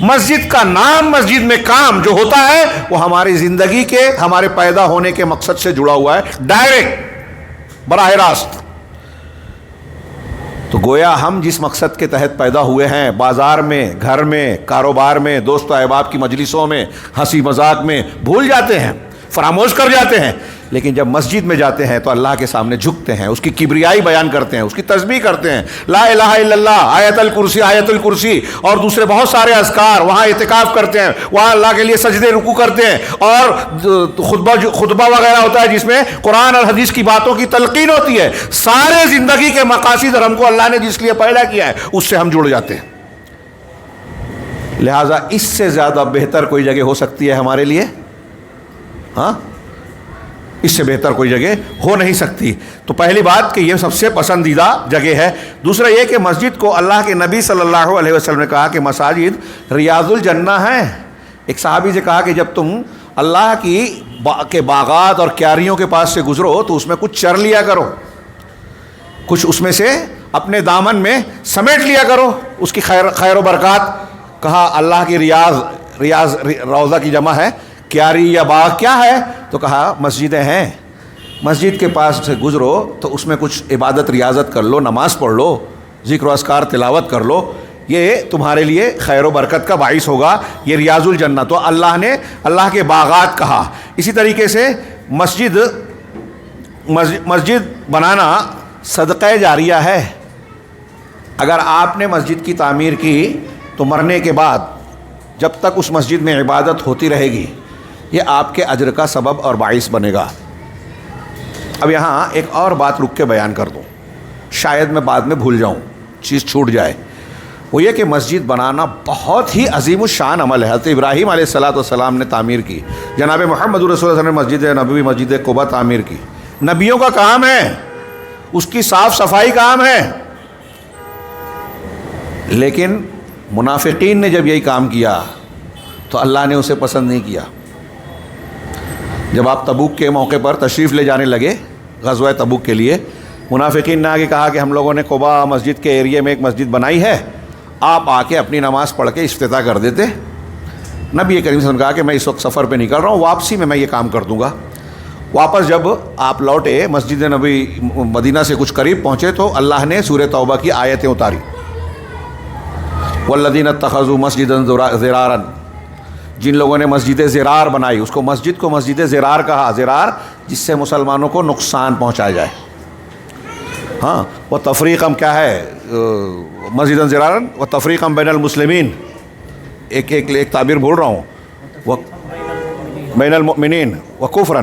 مسجد کا نام، مسجد میں کام جو ہوتا ہے وہ ہماری زندگی کے، ہمارے پیدا ہونے کے مقصد سے جڑا ہوا ہے، ڈائریکٹ، براہ راست. تو گویا ہم جس مقصد کے تحت پیدا ہوئے ہیں، بازار میں، گھر میں، کاروبار میں، دوست و احباب کی مجلسوں میں، ہنسی مذاق میں بھول جاتے ہیں، فراموش کر جاتے ہیں. لیکن جب مسجد میں جاتے ہیں تو اللہ کے سامنے جھکتے ہیں، اس کی کبریائی بیان کرتے ہیں، اس کی تسبیح کرتے ہیں، لا الہ الا اللہ، آیت الکرسی اور دوسرے بہت سارے اذکار، وہاں اعتکاف کرتے ہیں، وہاں اللہ کے لیے سجدے رکوع کرتے ہیں، اور خطبہ وغیرہ ہوتا ہے جس میں قرآن اور حدیث کی باتوں کی تلقین ہوتی ہے. سارے زندگی کے مقاصد اور ہم کو اللہ نے جس لیے پیدا کیا ہے اس سے ہم جڑ جاتے ہیں. لہٰذا اس سے زیادہ بہتر کوئی جگہ ہو سکتی ہے ہمارے لیے؟ ہاں، اس سے بہتر کوئی جگہ ہو نہیں سکتی۔ تو پہلی بات کہ یہ سب سے پسندیدہ جگہ ہے۔ دوسرا یہ کہ مسجد کو اللہ کے نبی صلی اللہ علیہ وسلم نے کہا کہ مساجد ریاض الجنہ ہیں۔ ایک صحابی سے کہا کہ جب تم اللہ کے باغات اور کیاریوں کے پاس سے گزرو تو اس میں کچھ چر لیا کرو، کچھ اس میں سے اپنے دامن میں سمیٹ لیا کرو، اس کی خیر و برکات۔ کہا اللہ کی ریاض روضہ کی جمع ہے، کیاری یا باغ کیا ہے؟ تو کہا مسجدیں ہیں۔ مسجد کے پاس سے گزرو تو اس میں کچھ عبادت ریاضت کر لو، نماز پڑھ لو، ذکر و اذکار تلاوت کر لو، یہ تمہارے لیے خیر و برکت کا باعث ہوگا۔ یہ ریاض الجنہ، تو اللہ نے اللہ کے باغات کہا۔ اسی طریقے سے مسجد بنانا صدقہ جاریہ ہے۔ اگر آپ نے مسجد کی تعمیر کی تو مرنے کے بعد جب تک اس مسجد میں عبادت ہوتی رہے گی یہ آپ کے اجر کا سبب اور باعث بنے گا۔ اب یہاں ایک اور بات رک کے بیان کر دوں، شاید میں بعد میں بھول جاؤں، چیز چھوٹ جائے۔ وہ یہ کہ مسجد بنانا بہت ہی عظیم الشان عمل ہے۔ حضرت ابراہیم علیہ السلام نے تعمیر کی، جناب محمد رسول اللہ صلی اللہ علیہ وسلم نے مسجد نبوی مسجد قباء تعمیر کی۔ نبیوں کا کام ہے، اس کی صاف صفائی کام ہے۔ لیکن منافقین نے جب یہی کام کیا تو اللہ نے اسے پسند نہیں کیا۔ جب آپ تبوک کے موقع پر تشریف لے جانے لگے غزوہ تبوک کے لیے، منافقین نے آگے کہا کہ ہم لوگوں نے قباء مسجد کے ایریے میں ایک مسجد بنائی ہے، آپ آ کے اپنی نماز پڑھ کے افتتاح کر دیتے۔ نبی کریم صلی اللہ علیہ وسلم نے کہا کہ میں اس وقت سفر پہ نکل رہا ہوں، واپسی میں یہ کام کر دوں گا۔ واپس جب آپ لوٹے مسجد نبی مدینہ سے کچھ قریب پہنچے تو اللہ نے سورہ توبہ کی آیتیں اتاری، والذین اتخذوا مسجدا ضرارا، جن لوگوں نے مسجد ضرار بنائی، اس کو مسجد ضرار کہا، ضرار جس سے مسلمانوں کو نقصان پہنچایا جائے۔ ہاں، وہ تفریقم کیا ہے، مسجدا ضرارا و تفریقم بین المسلمین، ایک تعبیر بھول رہا ہوں، وہ بین المؤمنین و کفرا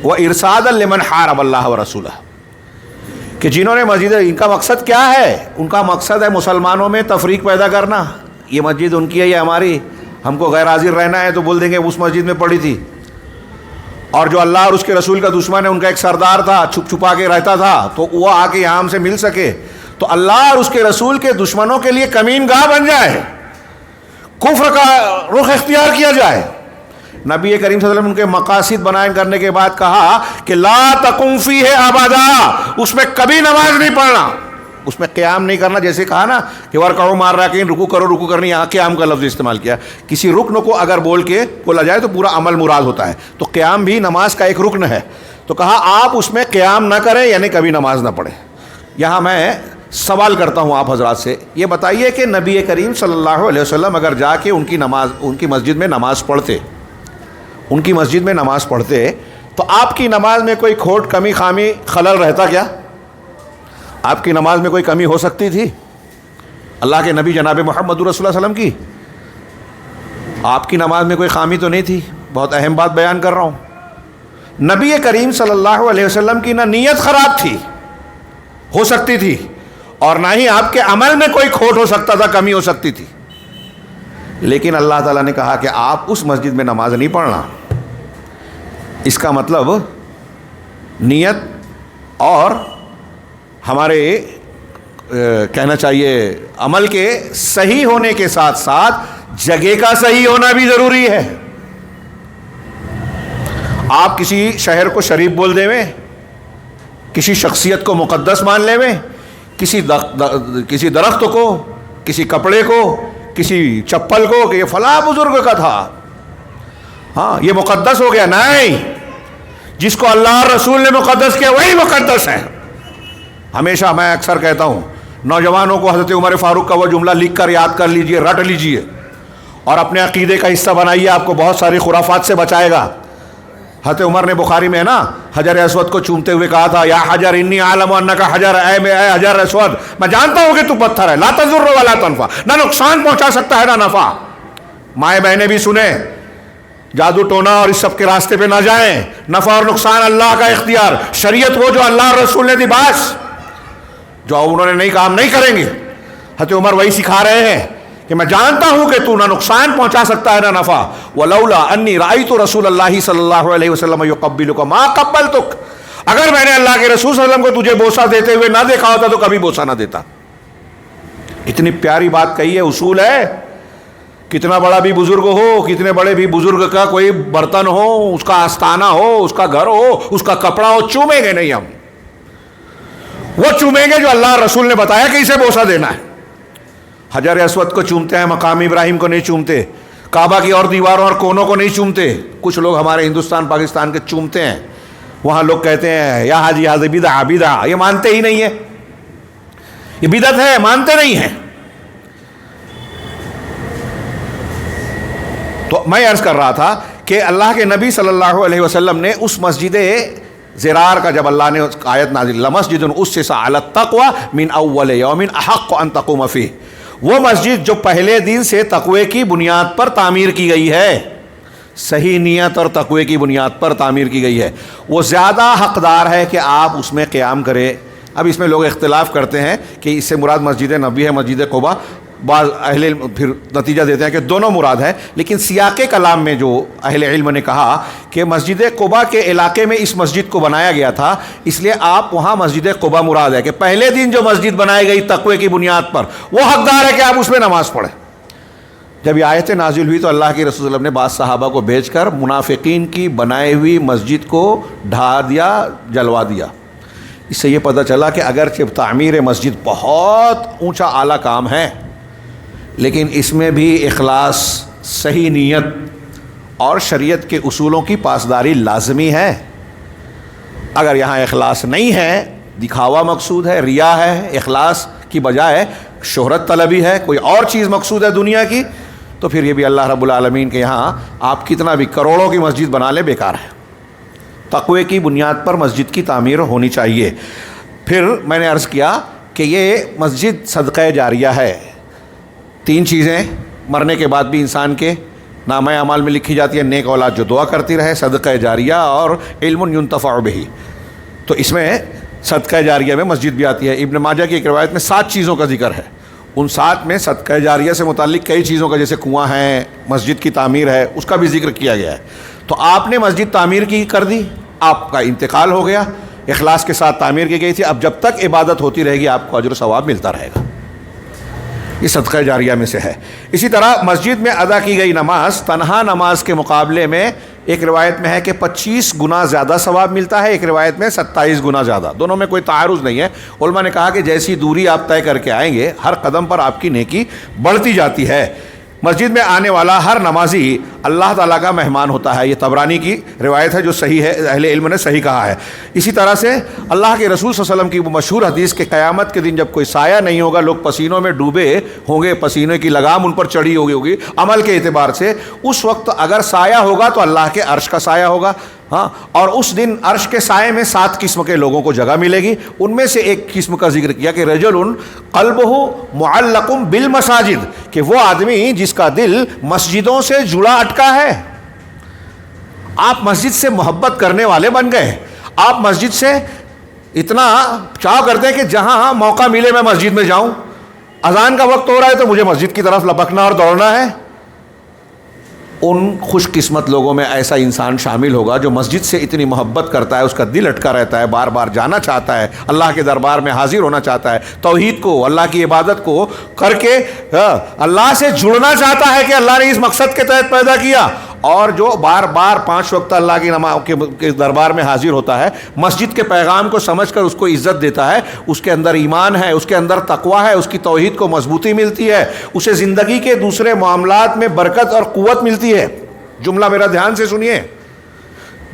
و ارصادا لمن حارب اللہ و رسولہ، کہ جنہوں نے مسجد، ان کا مقصد کیا ہے؟ ان کا مقصد ہے مسلمانوں میں تفریق پیدا کرنا۔ یہ مسجد ان کی ہے، یہ ہماری، ہم کو غیر حاضر رہنا ہے تو بول دیں گے اس مسجد میں پڑی تھی۔ اور جو اللہ اور اس کے رسول کا دشمن ہے، ان کا ایک سردار تھا، چھپ چھپا کے رہتا تھا تو وہ آ کے یہاں ہم سے مل سکے، تو اللہ اور اس کے رسول کے دشمنوں کے لیے کمین گاہ بن جائے، کفر کا رخ اختیار کیا جائے۔ نبی کریم صلی اللہ علیہ وسلم ان کے مقاصد بیان کرنے کے بعد کہا کہ لا تقم فیہ ابدا، اس میں کبھی نماز نہیں پڑھنا، اس میں قیام نہیں کرنا۔ جیسے کہا نا کہ ورکعوا مع الراکعین، رکوع کرو، رکوع کرنی، یہاں قیام کا لفظ استعمال کیا۔ کسی رکن کو اگر بولا جائے تو پورا عمل مراد ہوتا ہے، تو قیام بھی نماز کا ایک رکن ہے۔ تو کہا آپ اس میں قیام نہ کریں، یعنی کبھی نماز نہ پڑھیں۔ یہاں میں سوال کرتا ہوں آپ حضرات سے، یہ بتائیے کہ نبی کریم صلی اللہ علیہ وسلم اگر جا کے ان کی مسجد میں نماز پڑھتے، ان کی مسجد میں نماز پڑھتے تو آپ کی نماز میں کوئی کھوٹ، کمی، خامی، خلل رہتا کیا؟ آپ کی نماز میں کوئی کمی ہو سکتی تھی؟ اللہ کے نبی جناب محمد رسول اللہ علیہ وسلم کی آپ کی نماز میں کوئی خامی تو نہیں تھی؟ بہت اہم بات بیان کر رہا ہوں۔ نبی کریم صلی اللہ علیہ وسلم کی نہ نیت خراب تھی، ہو سکتی تھی، اور نہ ہی آپ کے عمل میں کوئی کھوٹ ہو سکتا تھا، کمی ہو سکتی تھی، لیکن اللہ تعالیٰ نے کہا کہ آپ اس مسجد میں نماز نہیں پڑھنا۔ اس کا مطلب نیت اور ہمارے کہنا چاہیے عمل کے صحیح ہونے کے ساتھ ساتھ جگہ کا صحیح ہونا بھی ضروری ہے۔ آپ کسی شہر کو شریف بول دیں، کسی شخصیت کو مقدس مان لیں، کسی درخت کو، کسی کپڑے کو، کسی چپل کو کہ یہ فلاں بزرگ کا تھا، ہاں یہ مقدس ہو گیا۔ نہیں، جس کو اللہ اور رسول نے مقدس کیا وہی مقدس ہے۔ ہمیشہ میں اکثر کہتا ہوں نوجوانوں کو حضرت عمر فاروق کا وہ جملہ لکھ کر یاد کر لیجئے، رٹ لیجئے اور اپنے عقیدے کا حصہ بنائیے، آپ کو بہت ساری خرافات سے بچائے گا۔ حضرت عمر نے بخاری میں ہے نا حجر اسود کو چومتے ہوئے کہا تھا، یا حجر انی اعلم انک حجر، اے حجر اسود میں جانتا ہوں کہ تو پتھر ہے، لا تضر ولا تنفع، نہ نقصان پہنچا سکتا ہے نہ نفع۔ مائیں بہنیں بھی سنیں، جادو ٹونا اور اس سب کے راستے پہ نہ جائیں، نفع اور نقصان اللہ کا اختیار، شریعت وہ جو اللہ اور رسول نے دی، بس جو انہوں نے نہیں کام نہیں کریں گے۔ حضرت عمر وہی سکھا رہے ہیں کہ میں جانتا ہوں کہ تو نہ نقصان پہنچا سکتا ہے نہ نفع. ولولا انی رأیت رسول اللہ صلی اللہ علیہ وسلم یقبلک ما قبلتک، اگر میں نے اللہ کے رسول صلی اللہ علیہ وسلم کو تجھے بوسہ دیتے ہوئے نہ دیکھا ہوتا تو کبھی بوسہ نہ دیتا. اتنی پیاری بات کہی ہے، اصول ہے. کتنا بڑا بھی بزرگ ہو، کتنے بڑے بھی بزرگ کا کوئی برتن ہو، اس کا آستانہ ہو، اس کا گھر ہو، اس کا کپڑا ہو، چومیں گے نہیں ہم. وہ چومیں گے جو اللہ رسول نے بتایا کہ اسے بوسہ دینا ہے. حجر اسود کو چومتے ہیں، مقام ابراہیم کو نہیں چومتے، کعبہ کی اور دیواروں اور کونوں کو نہیں چومتے. کچھ لوگ ہمارے ہندوستان پاکستان کے چومتے ہیں. وہاں لوگ کہتے ہیں یا حاجی حاضر بدعہ بدعہ، یہ مانتے ہی نہیں ہے، یہ بدعت ہے، مانتے نہیں ہیں. تو میں عرض کر رہا تھا کہ اللہ کے نبی صلی اللہ علیہ وسلم نے اس مسجد زرار کا جب اللہ نے آیت نازل لمسجد اسس علی التقوی من اول یوم احق ان تقوم فیہ، وہ مسجد جو پہلے دن سے تقوی کی بنیاد پر تعمیر کی گئی ہے، صحیح نیت اور تقوی کی بنیاد پر تعمیر کی گئی ہے، وہ زیادہ حقدار ہے کہ آپ اس میں قیام کریں. اب اس میں لوگ اختلاف کرتے ہیں کہ اس سے مراد مسجد نبی ہے مسجد قباء. بعض اہل علم پھر نتیجہ دیتے ہیں کہ دونوں مراد ہے، لیکن سیاق کلام میں جو اہل علم نے کہا کہ مسجد قباء کے علاقے میں اس مسجد کو بنایا گیا تھا، اس لیے آپ وہاں مسجد قباء مراد ہے کہ پہلے دن جو مسجد بنائی گئی تقوی کی بنیاد پر، وہ حقدار ہے کہ آپ اس میں نماز پڑھیں. جب یہ آیتیں نازل ہوئی تو اللہ کے رسول صلی اللہ علیہ وسلم نے بعض صحابہ کو بھیج کر منافقین کی بنائی ہوئی مسجد کو ڈھا دیا، جلوا دیا. اس سے یہ پتہ چلا کہ اگرچہ تعمیر مسجد بہت اونچا اعلیٰ کام ہے، لیکن اس میں بھی اخلاص، صحیح نیت اور شریعت کے اصولوں کی پاسداری لازمی ہے. اگر یہاں اخلاص نہیں ہے، دکھاوا مقصود ہے، ریا ہے، اخلاص کی بجائے شہرت طلبی ہے، کوئی اور چیز مقصود ہے دنیا کی، تو پھر یہ بھی اللہ رب العالمین کے یہاں آپ کتنا بھی کروڑوں کی مسجد بنا لیں بیکار ہے. تقوی کی بنیاد پر مسجد کی تعمیر ہونی چاہیے. پھر میں نے عرض کیا کہ یہ مسجد صدقہ جاریہ ہے. 3 چیزیں مرنے کے بعد بھی انسان کے نامہ اعمال میں لکھی جاتی ہے: نیک اولاد جو دعا کرتی رہے، صدقہ جاریہ، اور علم ینتفع بہ. تو اس میں صدقہ جاریہ میں مسجد بھی آتی ہے. ابن ماجہ کی ایک روایت میں 7 چیزوں کا ذکر ہے. ان 7 میں صدقہ جاریہ سے متعلق کئی چیزوں کا، جیسے کنواں ہے، مسجد کی تعمیر ہے، اس کا بھی ذکر کیا گیا ہے. تو آپ نے مسجد تعمیر کی کر دی، آپ کا انتقال ہو گیا، اخلاص کے ساتھ تعمیر کی گئی تھی، اب جب تک عبادت ہوتی رہے گی آپ کو اجر و ثواب ملتا رہے گا. یہ صدقہ جاریہ میں سے ہے. اسی طرح مسجد میں ادا کی گئی نماز تنہا نماز کے مقابلے میں ایک روایت میں ہے کہ 25 گنا زیادہ ثواب ملتا ہے، ایک روایت میں 27 گنا زیادہ. دونوں میں کوئی تعارض نہیں ہے. علماء نے کہا کہ جیسی دوری آپ طے کر کے آئیں گے، ہر قدم پر آپ کی نیکی بڑھتی جاتی ہے. مسجد میں آنے والا ہر نمازی اللہ تعالیٰ کا مہمان ہوتا ہے. یہ طبرانی کی روایت ہے جو صحیح ہے، اہل علم نے صحیح کہا ہے. اسی طرح سے اللہ کے رسول صلی اللہ علیہ وسلم کی وہ مشہور حدیث کہ قیامت کے دن جب کوئی سایہ نہیں ہوگا، لوگ پسینوں میں ڈوبے ہوں گے، پسینے کی لگام ان پر چڑھی ہوگی عمل کے اعتبار سے، اس وقت اگر سایہ ہوگا تو اللہ کے عرش کا سایہ ہوگا. ہاں، اور اس دن عرش کے سائے میں 7 قسم کے لوگوں کو جگہ ملے گی. ان میں سے ایک قسم کا ذکر کیا کہ رجل قلبہ معلق بالمساجد، کہ وہ آدمی جس کا دل مسجدوں سے جڑا اٹکا ہے. آپ مسجد سے محبت کرنے والے بن گئے، آپ مسجد سے اتنا چاہ کرتے ہیں کہ جہاں موقع ملے میں مسجد میں جاؤں. اذان کا وقت ہو رہا ہے تو مجھے مسجد کی طرف لپکنا اور دوڑنا ہے. ان خوش قسمت لوگوں میں ایسا انسان شامل ہوگا جو مسجد سے اتنی محبت کرتا ہے، اس کا دل اٹکا رہتا ہے، بار بار جانا چاہتا ہے، اللہ کے دربار میں حاضر ہونا چاہتا ہے، توحید کو، اللہ کی عبادت کو کر کے اللہ سے جڑنا چاہتا ہے کہ اللہ نے اس مقصد کے تحت پیدا کیا. اور جو بار بار 5 وقت اللہ کی نماز کے دربار میں حاضر ہوتا ہے، مسجد کے پیغام کو سمجھ کر اس کو عزت دیتا ہے، اس کے اندر ایمان ہے، اس کے اندر تقویٰ ہے، اس کی توحید کو مضبوطی ملتی ہے، اسے زندگی کے دوسرے معاملات میں برکت اور قوت ملتی ہے. جملہ میرا دھیان سے سنیے،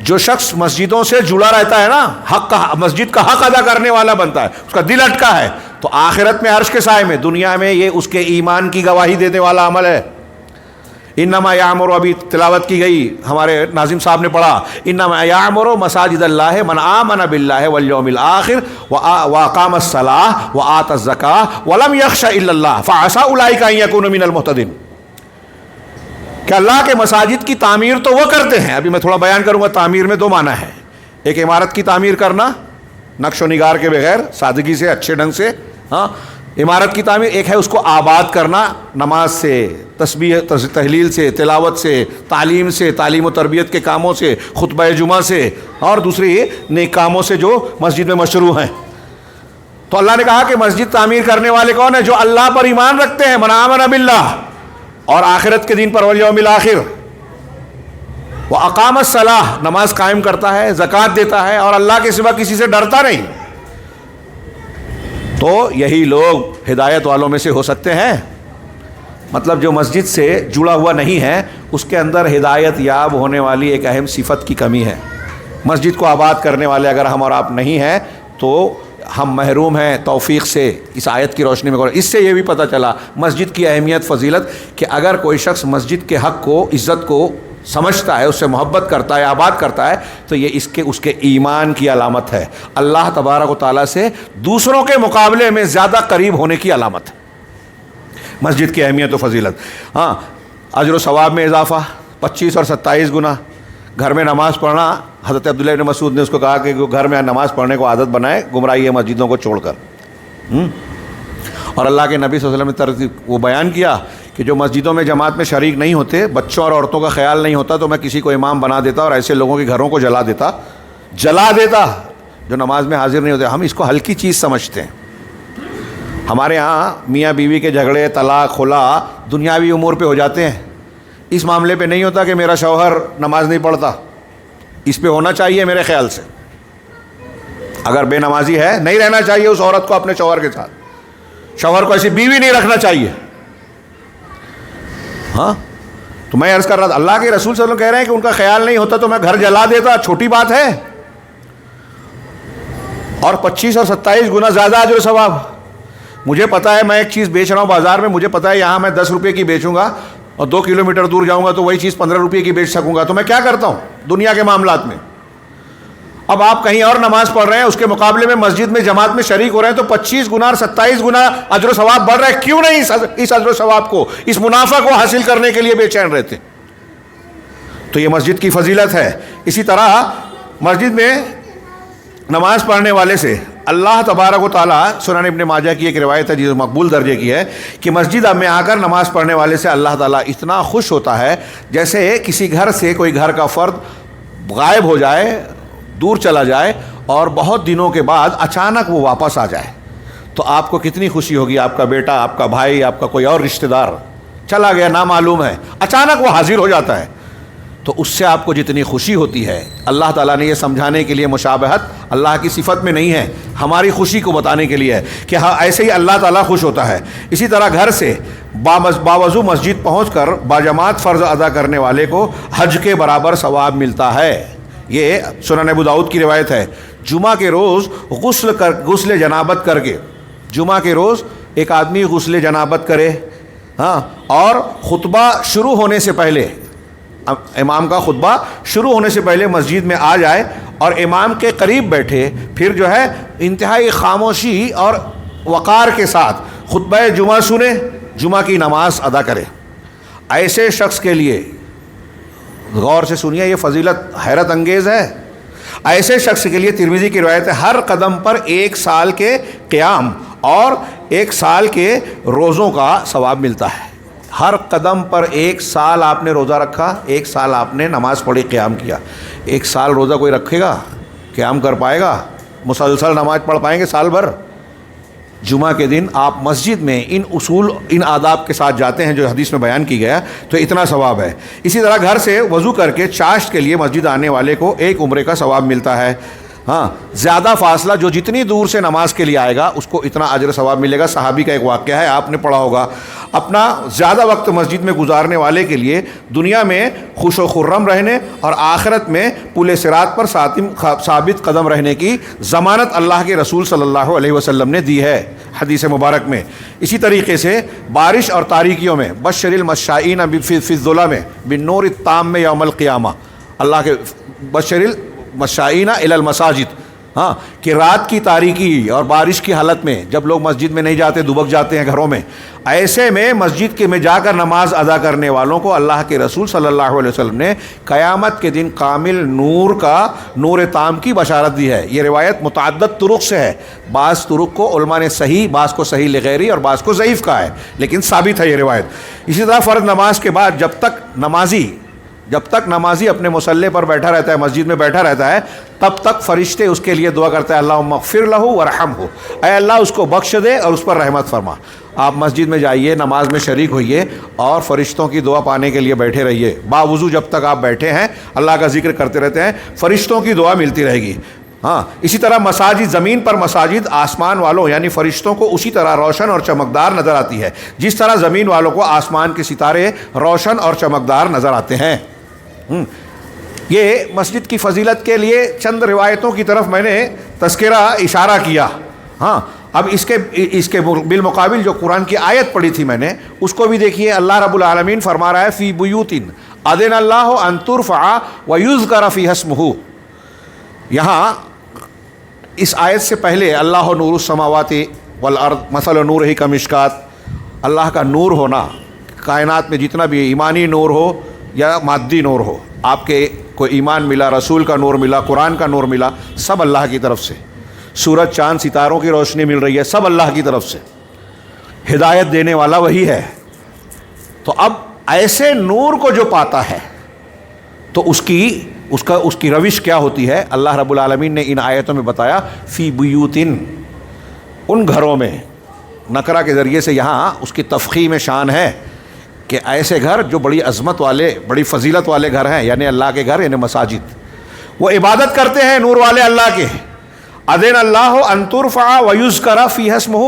جو شخص مسجدوں سے جڑا رہتا ہے نا، مسجد کا حق ادا کرنے والا بنتا ہے، اس کا دل اٹکا ہے، تو آخرت میں عرش کے سائے میں، دنیا میں یہ اس کے ایمان کی گواہی دینے والا عمل ہے. انما یعمر، ابھی تلاوت کی گئی، ہمارے ناظم صاحب نے پڑھا، انما یعمر مساجد اللہ من آمن باللہ والیوم الآخر واقام الصلاۃ وآت الزکاۃ ولم یخش الا اللہ فعسى اولئک ان یکونوا من المہتدین. کہ اللہ کے مساجد کی تعمیر تو وہ کرتے ہیں. ابھی میں تھوڑا بیان کروں گا. تعمیر میں 2 معنی ہے. ایک عمارت کی تعمیر کرنا نقش و نگار کے بغیر، سادگی سے، اچھے ڈھنگ سے. ہاں، عمارت کی تعمیر ایک ہے اس کو آباد کرنا، نماز سے، تسبیح تحلیل سے، تلاوت سے، تعلیم سے، تعلیم و تربیت کے کاموں سے، خطبہ جمعہ سے، اور دوسری نیک کاموں سے جو مسجد میں مشروع ہیں۔ تو اللہ نے کہا کہ مسجد تعمیر کرنے والے کون ہیں؟ جو اللہ پر ایمان رکھتے ہیں، من آمن باللہ، اور آخرت کے دن پر، والیوم الآخر، وَأَقَامَ الصَّلَاةَ، نماز قائم کرتا ہے، زکوٰۃ دیتا ہے، اور اللہ کے سوا کسی سے ڈرتا نہیں۔ تو یہی لوگ ہدایت والوں میں سے ہو سکتے ہیں۔ مطلب جو مسجد سے جڑا ہوا نہیں ہے اس کے اندر ہدایت یاب ہونے والی ایک اہم صفت کی کمی ہے۔ مسجد کو آباد کرنے والے اگر ہم اور آپ نہیں ہیں تو ہم محروم ہیں توفیق سے۔ اس آیت کی روشنی میں اس سے یہ بھی پتہ چلا مسجد کی اہمیت، فضیلت، کہ اگر کوئی شخص مسجد کے حق کو، عزت کو سمجھتا ہے، اس سے محبت کرتا ہے، آباد کرتا ہے، تو یہ اس کے ایمان کی علامت ہے، اللہ تبارک و تعالیٰ سے دوسروں کے مقابلے میں زیادہ قریب ہونے کی علامت ہے مسجد کی اہمیت و فضیلت۔ ہاں، اجر و ثواب میں اضافہ 25 اور 27 گنا۔ گھر میں نماز پڑھنا، حضرت عبداللہ بن مسعود نے اس کو کہا کہ گھر میں نماز پڑھنے کو عادت بنائے، گمراہی ہے مسجدوں کو چھوڑ کر۔ اور اللہ کے نبی صلی اللہ علیہ وسلم نے وہ بیان کیا کہ جو مسجدوں میں جماعت میں شریک نہیں ہوتے، بچوں اور عورتوں کا خیال نہیں ہوتا، تو میں کسی کو امام بنا دیتا اور ایسے لوگوں کے گھروں کو جلا دیتا جو نماز میں حاضر نہیں ہوتے۔ ہم اس کو ہلکی چیز سمجھتے ہیں۔ ہمارے ہاں میاں بیوی کے جھگڑے، طلاق، خلا دنیاوی امور پہ ہو جاتے ہیں، اس معاملے پہ نہیں ہوتا کہ میرا شوہر نماز نہیں پڑھتا۔ اس پہ ہونا چاہیے میرے خیال سے، اگر بے نمازی ہے نہیں رہنا چاہیے اس عورت کو اپنے شوہر کے ساتھ، شوہر کو ایسی بیوی نہیں رکھنا چاہیے۔ ہاں، تو میں عرض کر رہا تھا اللہ کے رسول صلی اللہ علیہ وسلم کہہ رہے ہیں کہ ان کا خیال نہیں ہوتا تو میں گھر جلا دیتا، چھوٹی بات ہے؟ اور 25 اور 27 گنا زیادہ اجر و ثواب۔ مجھے پتا ہے میں ایک چیز بیچ رہا ہوں بازار میں، مجھے پتا ہے یہاں میں 10 روپے کی بیچوں گا اور 2 کلومیٹر دور جاؤں گا تو وہی چیز 15 روپے کی بیچ سکوں گا، تو میں کیا کرتا ہوں دنیا کے معاملات میں؟ اب آپ کہیں اور نماز پڑھ رہے ہیں، اس کے مقابلے میں مسجد میں جماعت میں شریک ہو رہے ہیں، تو 25 گنا اور 27 گنا اجر و ثواب بڑھ رہا ہے۔ کیوں نہیں اس اجر و ثواب کو، اس منافع کو حاصل کرنے کے لیے بے چین رہتے؟ تو یہ مسجد کی فضیلت ہے۔ اسی طرح مسجد میں نماز پڑھنے والے سے اللہ تبارک و تعالیٰ، سنن ابن ماجہ کی ایک روایت ہے جو مقبول درجے کی ہے، کہ مسجد میں آ کر نماز پڑھنے والے سے اللہ تعالیٰ اتنا خوش ہوتا ہے جیسے کسی گھر سے کوئی گھر کا فرد غائب ہو جائے، دور چلا جائے، اور بہت دنوں کے بعد اچانک وہ واپس آ جائے، تو آپ کو کتنی خوشی ہوگی۔ آپ کا بیٹا، آپ کا بھائی، آپ کا کوئی اور رشتہ دار چلا گیا، نامعلوم ہے، اچانک وہ حاضر ہو جاتا ہے، تو اس سے آپ کو جتنی خوشی ہوتی ہے، اللہ تعالیٰ نے یہ سمجھانے کے لیے مشابہت اللہ کی صفت میں نہیں ہے، ہماری خوشی کو بتانے کے لیے ہے کہ ہاں ایسے ہی اللہ تعالیٰ خوش ہوتا ہے۔ اسی طرح گھر سے باوضو مسجد پہنچ کر باجماعت فرض ادا کرنے والے کو حج کے برابر ثواب ملتا ہے۔ یہ سنن ابو داؤد کی روایت ہے۔ جمعہ کے روز غسل جنابت کر کے، جمعہ کے روز ایک آدمی غسل جنابت کرے، ہاں، اور خطبہ شروع ہونے سے پہلے، امام کا خطبہ شروع ہونے سے پہلے مسجد میں آ جائے اور امام کے قریب بیٹھے، پھر جو ہے انتہائی خاموشی اور وقار کے ساتھ خطبہ جمعہ سنے، جمعہ کی نماز ادا کرے۔ ایسے شخص کے لیے، غور سے سنیے یہ فضیلت حیرت انگیز ہے، ایسے شخص کے لیے ترمذی کی روایت ہے ہر قدم پر 1 سال کے قیام اور 1 سال کے روزوں کا ثواب ملتا ہے۔ ہر قدم پر 1 سال آپ نے روزہ رکھا، 1 سال آپ نے نماز پڑھی، قیام کیا۔ 1 سال روزہ کوئی رکھے گا؟ قیام کر پائے گا؟ مسلسل نماز پڑھ پائیں گے سال بھر؟ جمعہ کے دن آپ مسجد میں ان اصول، ان آداب کے ساتھ جاتے ہیں جو حدیث میں بیان کی گیا، تو اتنا ثواب ہے۔ اسی طرح گھر سے وضو کر کے چاشت کے لیے مسجد آنے والے کو 1 عمرے کا ثواب ملتا ہے۔ ہاں، زیادہ فاصلہ جو جتنی دور سے نماز کے لیے آئے گا اس کو اتنا اجر ثواب ملے گا۔ صحابی کا ایک واقعہ ہے، آپ نے پڑھا ہوگا، اپنا زیادہ وقت مسجد میں گزارنے والے کے لیے دنیا میں خوش و خرم رہنے اور آخرت میں پل صراط پر ثابت قدم رہنے کی ضمانت اللہ کے رسول صلی اللہ علیہ وسلم نے دی ہے حدیث مبارک میں۔ اسی طریقے سے بارش اور تاریکیوں میں بشر المشائین فی الظلم بالنور التام یوم القیامہ، اللہ کے بشر المشائین الی المساجد، ہاں کہ رات کی تاریکی اور بارش کی حالت میں جب لوگ مسجد میں نہیں جاتے، دبک جاتے ہیں گھروں میں، ایسے میں مسجد کے میں جا کر نماز ادا کرنے والوں کو اللہ کے رسول صلی اللہ علیہ وسلم نے قیامت کے دن کامل نور کا، نور تام کی بشارت دی ہے۔ یہ روایت متعدد طرق سے ہے، بعض طرق کو علماء نے صحیح، بعض کو صحیح لغیری اور بعض کو ضعیف کہا ہے، لیکن ثابت ہے یہ روایت۔ اسی طرح فرض نماز کے بعد جب تک نمازی اپنے مصلی پر بیٹھا رہتا ہے، مسجد میں بیٹھا رہتا ہے، تب تک فرشتے اس کے لیے دعا کرتے ہیں، اللہم اغفر لہ ورحمہ، اے اللہ اس کو بخش دے اور اس پر رحمت فرما۔ آپ مسجد میں جائیے، نماز میں شریک ہوئیے اور فرشتوں کی دعا پانے کے لیے بیٹھے رہیے۔ باوضو جب تک آپ بیٹھے ہیں اللہ کا ذکر کرتے رہتے ہیں، فرشتوں کی دعا ملتی رہے گی۔ ہاں اسی طرح مساجد، زمین پر مساجد آسمان والوں یعنی فرشتوں کو اسی طرح روشن اور چمکدار نظر آتی ہے جس طرح زمین والوں کو آسمان کے ستارے روشن اور چمکدار نظر آتے ہیں۔ یہ مسجد کی فضیلت کے لیے چند روایتوں کی طرف میں نے تذکرہ اشارہ کیا۔ ہاں اب اس کے بالمقابل جو قرآن کی آیت پڑھی تھی میں نے، اس کو بھی دیکھیے۔ اللہ رب العالمین فرما رہا ہے فی بیوت اذن اللہ ان ترفع ویذکر فیہا اسمہ۔ یہاں اس آیت سے پہلے اللہ نور السماوات والارض مثل نورہ کمشکات، اللہ کا نور ہونا، کائنات میں جتنا بھی ایمانی نور ہو یا مادی نور ہو، آپ کے کوئی ایمان ملا، رسول کا نور ملا، قرآن کا نور ملا، سب اللہ کی طرف سے۔ سورج چاند ستاروں کی روشنی مل رہی ہے، سب اللہ کی طرف سے، ہدایت دینے والا وہی ہے۔ تو اب ایسے نور کو جو پاتا ہے تو اس کی روش کیا ہوتی ہے؟ اللہ رب العالمین نے ان آیتوں میں بتایا فی بیوتن، ان گھروں میں، نکرہ کے ذریعے سے یہاں اس کی تفخیم شان ہے کہ ایسے گھر جو بڑی عظمت والے، بڑی فضیلت والے گھر ہیں، یعنی اللہ کے گھر، یعنی مساجد، وہ عبادت کرتے ہیں نور والے اللہ کے۔ اذن اللہ ان ترفع ویذکر فیہا اسمہ،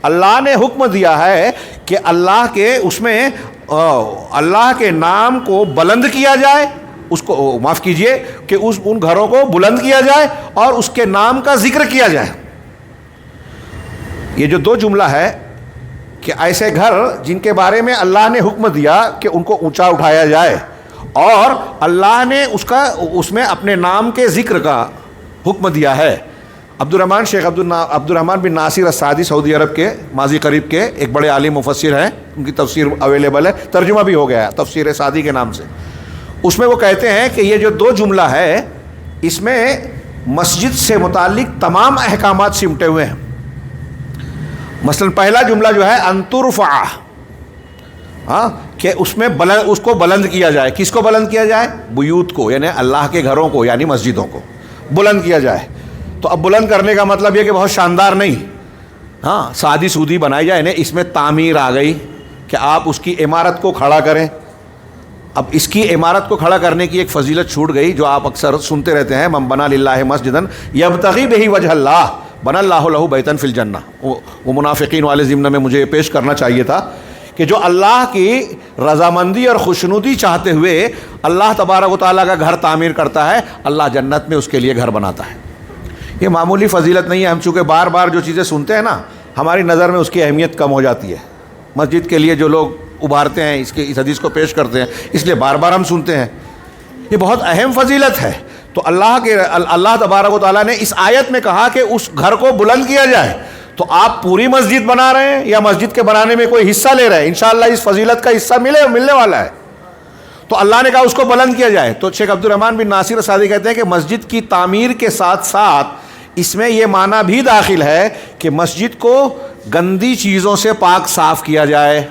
اللہ نے حکم دیا ہے کہ اللہ کے اس میں اللہ کے نام کو بلند کیا جائے، اس کو معاف کیجئے کہ ان گھروں کو بلند کیا جائے اور اس کے نام کا ذکر کیا جائے۔ یہ جو دو جملہ ہے کہ ایسے گھر جن کے بارے میں اللہ نے حکم دیا کہ ان کو اونچا اٹھایا جائے اور اللہ نے اس میں اپنے نام کے ذکر کا حکم دیا ہے۔ شیخ عبد الرحمن بن ناصر السعدی سعودی عرب کے ماضی قریب کے ایک بڑے عالم مفسر ہیں، ان کی تفسیر اویلیبل ہے، ترجمہ بھی ہو گیا ہے تفسیر سعدی کے نام سے۔ اس میں وہ کہتے ہیں کہ یہ جو دو جملہ ہے اس میں مسجد سے متعلق تمام احکامات سمٹے ہوئے ہیں۔ مثلا پہلا جملہ جو ہے ان ترفع، کہ اس میں اس کو بلند کیا جائے۔ کس کو بلند کیا جائے؟ بیوت کو، یعنی اللہ کے گھروں کو، یعنی مسجدوں کو بلند کیا جائے۔ تو اب بلند کرنے کا مطلب یہ کہ بہت شاندار نہیں، سادی سودی بنائی جائے، یعنی اس میں تعمیر آ گئی کہ آپ اس کی عمارت کو کھڑا کریں۔ اب اس کی عمارت کو کھڑا کرنے کی ایک فضیلت چھوٹ گئی جو آپ اکثر سنتے رہتے ہیں، من بنا للہ مسجدا یبتغی بہ وجہ اللہ بنا اللہ لہ بیتا فی الجنہ۔ وہ منافقین والے ضمن میں مجھے یہ پیش کرنا چاہیے تھا کہ جو اللہ کی رضامندی اور خوشنودی چاہتے ہوئے اللہ تبارک و تعالیٰ کا گھر تعمیر کرتا ہے، اللہ جنت میں اس کے لیے گھر بناتا ہے۔ یہ معمولی فضیلت نہیں ہے، ہم چونکہ بار بار جو چیزیں سنتے ہیں نا، ہماری نظر میں اس کی اہمیت کم ہو جاتی ہے۔ مسجد کے لیے جو لوگ ابھارتے ہیں اس حدیث کو پیش کرتے ہیں، اس لیے بار بار ہم سنتے ہیں۔ یہ بہت اہم فضیلت ہے۔ تو اللہ تبارک و تعالیٰ نے اس آیت میں کہا کہ اس گھر کو بلند کیا جائے۔ تو آپ پوری مسجد بنا رہے ہیں یا مسجد کے بنانے میں کوئی حصہ لے رہے ہیں؟ انشاءاللہ اس فضیلت کا حصہ ملنے والا ہے۔ تو اللہ نے کہا اس کو بلند کیا جائے۔ تو شیخ عبد الرحمن بن ناصر السعدی کہتے ہیں کہ مسجد کی تعمیر کے ساتھ ساتھ اس میں یہ معنی بھی داخل ہے کہ مسجد کو گندی چیزوں سے پاک صاف کیا جائے،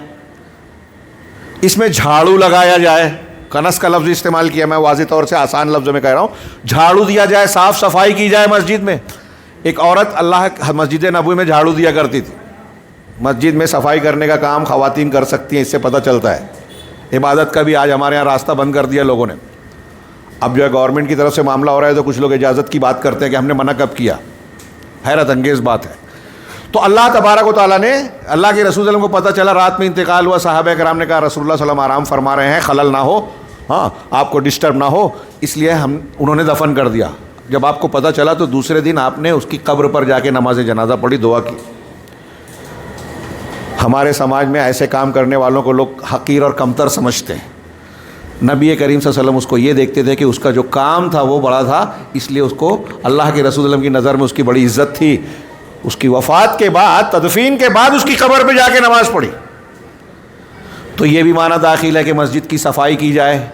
اس میں جھاڑو لگایا جائے۔ کنس کا لفظ استعمال کیا، میں واضح طور سے آسان لفظ میں کہہ رہا ہوں، جھاڑو دیا جائے، صاف صفائی کی جائے مسجد میں۔ ایک عورت مسجد نبوی میں جھاڑو دیا کرتی تھی۔ مسجد میں صفائی کرنے کا کام خواتین کر سکتی ہیں، اس سے پتہ چلتا ہے۔ عبادت کا بھی آج ہمارے یہاں راستہ بند کر دیا لوگوں نے۔ اب جو ہے گورنمنٹ کی طرف سے معاملہ ہو رہا ہے تو کچھ لوگ اجازت کی بات کرتے ہیں کہ ہم نے منع کب کیا۔ حیرت انگیز بات ہے۔ تو اللہ تبارک و تعالیٰ نے، اللہ کے رسول صلی اللہ علیہ وسلم کو پتہ چلا رات میں انتقال ہوا، صحابہ کرام نے کہا رسول اللہ صلی اللہ علیہ وسلم آرام فرما رہے ہیں، خلل نہ ہو، آپ کو ڈسٹرب نہ ہو، اس لیے انہوں نے دفن کر دیا۔ جب آپ کو پتہ چلا تو دوسرے دن آپ نے اس کی قبر پر جا کے نماز جنازہ پڑھی، دعا کی۔ ہمارے سماج میں ایسے کام کرنے والوں کو لوگ حقیر اور کمتر سمجھتے ہیں۔ نبی کریم صلی اللہ علیہ وسلم اس کو یہ دیکھتے تھے کہ اس کا جو کام تھا وہ بڑا تھا، اس لیے اس کو اللہ کے رسول صلی اللہ علیہ وسلم کی نظر میں اس کی بڑی عزت تھی. اس کی وفات کے بعد، تدفین کے بعد اس کی قبر پہ جا کے نماز پڑھی. تو یہ بھی معنی داخل ہے کہ مسجد کی صفائی کی جائے.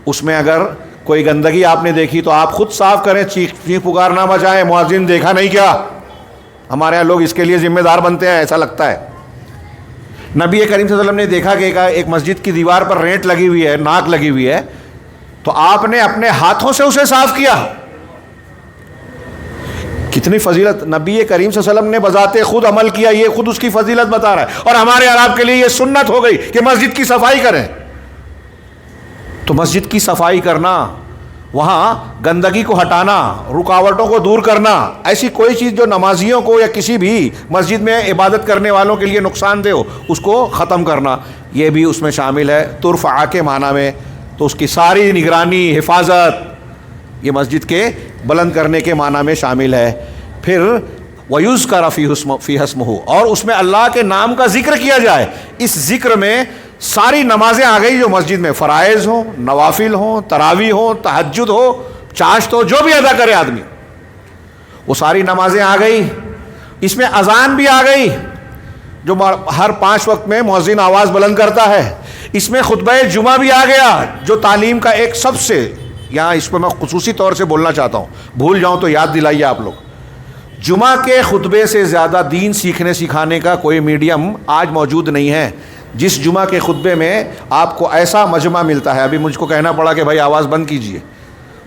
اس میں اگر کوئی گندگی آپ نے دیکھی تو آپ خود صاف کریں، چیخ پکار نہ مچائیں، مؤذن دیکھا نہیں کیا. ہمارے یہاں لوگ اس کے لیے ذمہ دار بنتے ہیں، ایسا لگتا ہے. نبی کریم صلی اللہ علیہ وسلم نے دیکھا کہ ایک مسجد کی دیوار پر رینٹ لگی ہوئی ہے، ناک لگی ہوئی ہے، تو آپ نے اپنے ہاتھوں سے اسے صاف کیا. کتنی فضیلت نبی کریم صلی اللہ علیہ وسلم نے بذات خود عمل کیا، یہ خود اس کی فضیلت بتا رہا ہے. اور ہمارے عرب کے لیے یہ سنت ہو گئی کہ مسجد کی صفائی کریں. تو مسجد کی صفائی کرنا، وہاں گندگی کو ہٹانا، رکاوٹوں کو دور کرنا، ایسی کوئی چیز جو نمازیوں کو یا کسی بھی مسجد میں عبادت کرنے والوں کے لیے نقصان دہ ہو، اس کو ختم کرنا، یہ بھی اس میں شامل ہے. ترفع کے معنی میں تو اس کی ساری نگرانی، حفاظت، یہ مسجد کے بلند کرنے کے معنی میں شامل ہے. پھر وَيُذْكَرَ فِيهِ اسْمُهُ، اور اس میں اللہ کے نام کا ذکر کیا جائے. اس ذکر میں ساری نمازیں آ گئی جو مسجد میں فرائض ہوں، نوافل ہوں، تراویح ہوں، تہجد ہو، چاشت ہو، جو بھی ادا کرے آدمی، وہ ساری نمازیں آ گئی. اس میں اذان بھی آ گئی جو ہر 5 وقت میں مؤذن آواز بلند کرتا ہے. اس میں خطبہ جمعہ بھی آ گیا جو تعلیم کا ایک سب سے، یہاں اس پہ میں خصوصی طور سے بولنا چاہتا ہوں، بھول جاؤں تو یاد دلائیے آپ لوگ. جمعہ کے خطبے سے زیادہ دین سیکھنے سکھانے کا کوئی میڈیم آج موجود نہیں ہے. جس جمعہ کے خطبے میں آپ کو ایسا مجمع ملتا ہے، ابھی مجھ کو کہنا پڑا کہ بھائی آواز بند کیجئے،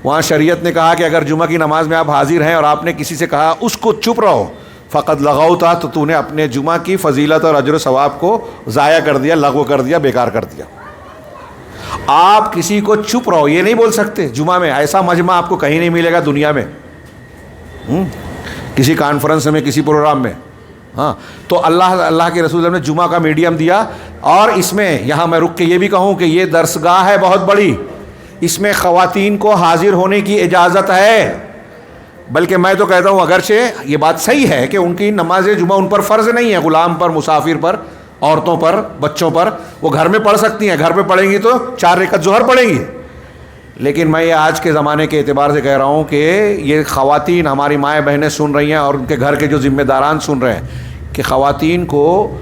وہاں شریعت نے کہا کہ اگر جمعہ کی نماز میں آپ حاضر ہیں اور آپ نے کسی سے کہا اس کو چپ رہو، فقط لغوتا، تو تو نے اپنے جمعہ کی فضیلت اور اجر و ثواب کو ضائع کر دیا، لغو کر دیا، بیکار کر دیا. آپ کسی کو چپ رہو یہ نہیں بول سکتے. جمعہ میں ایسا مجمع آپ کو کہیں نہیں ملے گا دنیا میں، کسی کانفرنس میں، کسی پروگرام میں. ہاں، تو اللہ کے رسول نے جمعہ کا میڈیم دیا. اور اس میں یہاں میں رک کے یہ بھی کہوں کہ یہ درسگاہ ہے بہت بڑی، اس میں خواتین کو حاضر ہونے کی اجازت ہے. بلکہ میں تو کہتا ہوں اگرچہ یہ بات صحیح ہے کہ ان کی نماز جمعہ ان پر فرض نہیں ہے، غلام پر، مسافر پر، عورتوں پر، بچوں پر، وہ گھر میں پڑھ سکتی ہیں. گھر پہ پڑھیں گی تو 4 رکعت ظہر پڑھیں گی. لیکن میں یہ آج کے زمانے کے اعتبار سے کہہ رہا ہوں کہ یہ خواتین، ہماری مائیں بہنیں سن رہی ہیں اور ان کے گھر کے جو ذمہ داران سن رہے ہیں کہ خواتین کو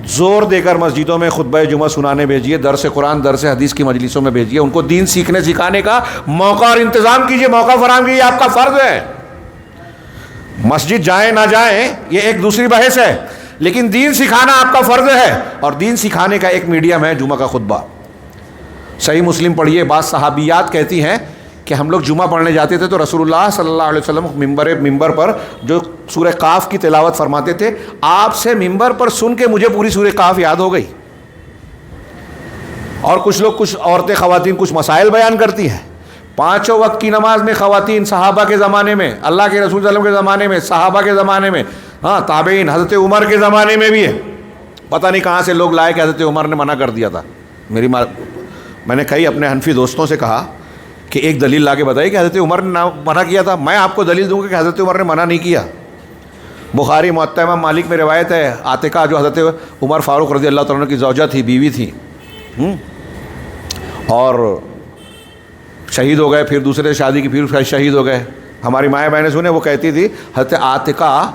زور دے کر مسجدوں میں خطبہ جمعہ سنانے بھیجیے، درس قرآن، درس حدیث کی مجلسوں میں بھیجیے. ان کو دین سیکھنے سکھانے کا موقع اور انتظام کیجیے، موقع فراہم کیجیے. آپ کا فرض ہے. مسجد جائیں نہ جائیں یہ ایک دوسری بحث ہے، لیکن دین سکھانا آپ کا فرض ہے. اور دین سکھانے کا ایک میڈیم ہے جمعہ کا خطبہ. صحیح مسلم پڑھیے، بعض صحابیات کہتی ہیں کہ ہم لوگ جمعہ پڑھنے جاتے تھے تو رسول اللہ صلی اللہ علیہ وسلم ممبر پر جو سورہ قاف کی تلاوت فرماتے تھے، آپ سے ممبر پر سن کے مجھے پوری سورہ قاف یاد ہو گئی. اور کچھ لوگ، کچھ عورتیں، خواتین کچھ مسائل بیان کرتی ہیں. 5 وقت کی نماز میں خواتین صحابہ کے زمانے میں، اللہ کے رسول صلی اللہ علیہ وسلم کے زمانے میں، صحابہ کے زمانے میں، ہاں تابعین، حضرت عمر کے زمانے میں بھی ہے. پتہ نہیں کہاں سے لوگ لائے کہ حضرت عمر نے منع کر دیا تھا. میں نے کئی اپنے حنفی دوستوں سے کہا کہ ایک دلیل لا کے بتائی کہ حضرت عمر نے منع کیا تھا. میں آپ کو دلیل دوں گا کہ حضرت عمر نے منع نہیں کیا. بخاری موطا امام مالک میں روایت ہے، عاتقہ جو حضرت عمر فاروق رضی اللہ تعالیٰ عنہ کی زوجہ تھی، بیوی تھی، اور شہید ہو گئے، پھر دوسرے شادی کی، پھر شہید ہو گئے. ہماری مائیں بہنیں سنیں، وہ کہتی تھی حضرت عاتقہ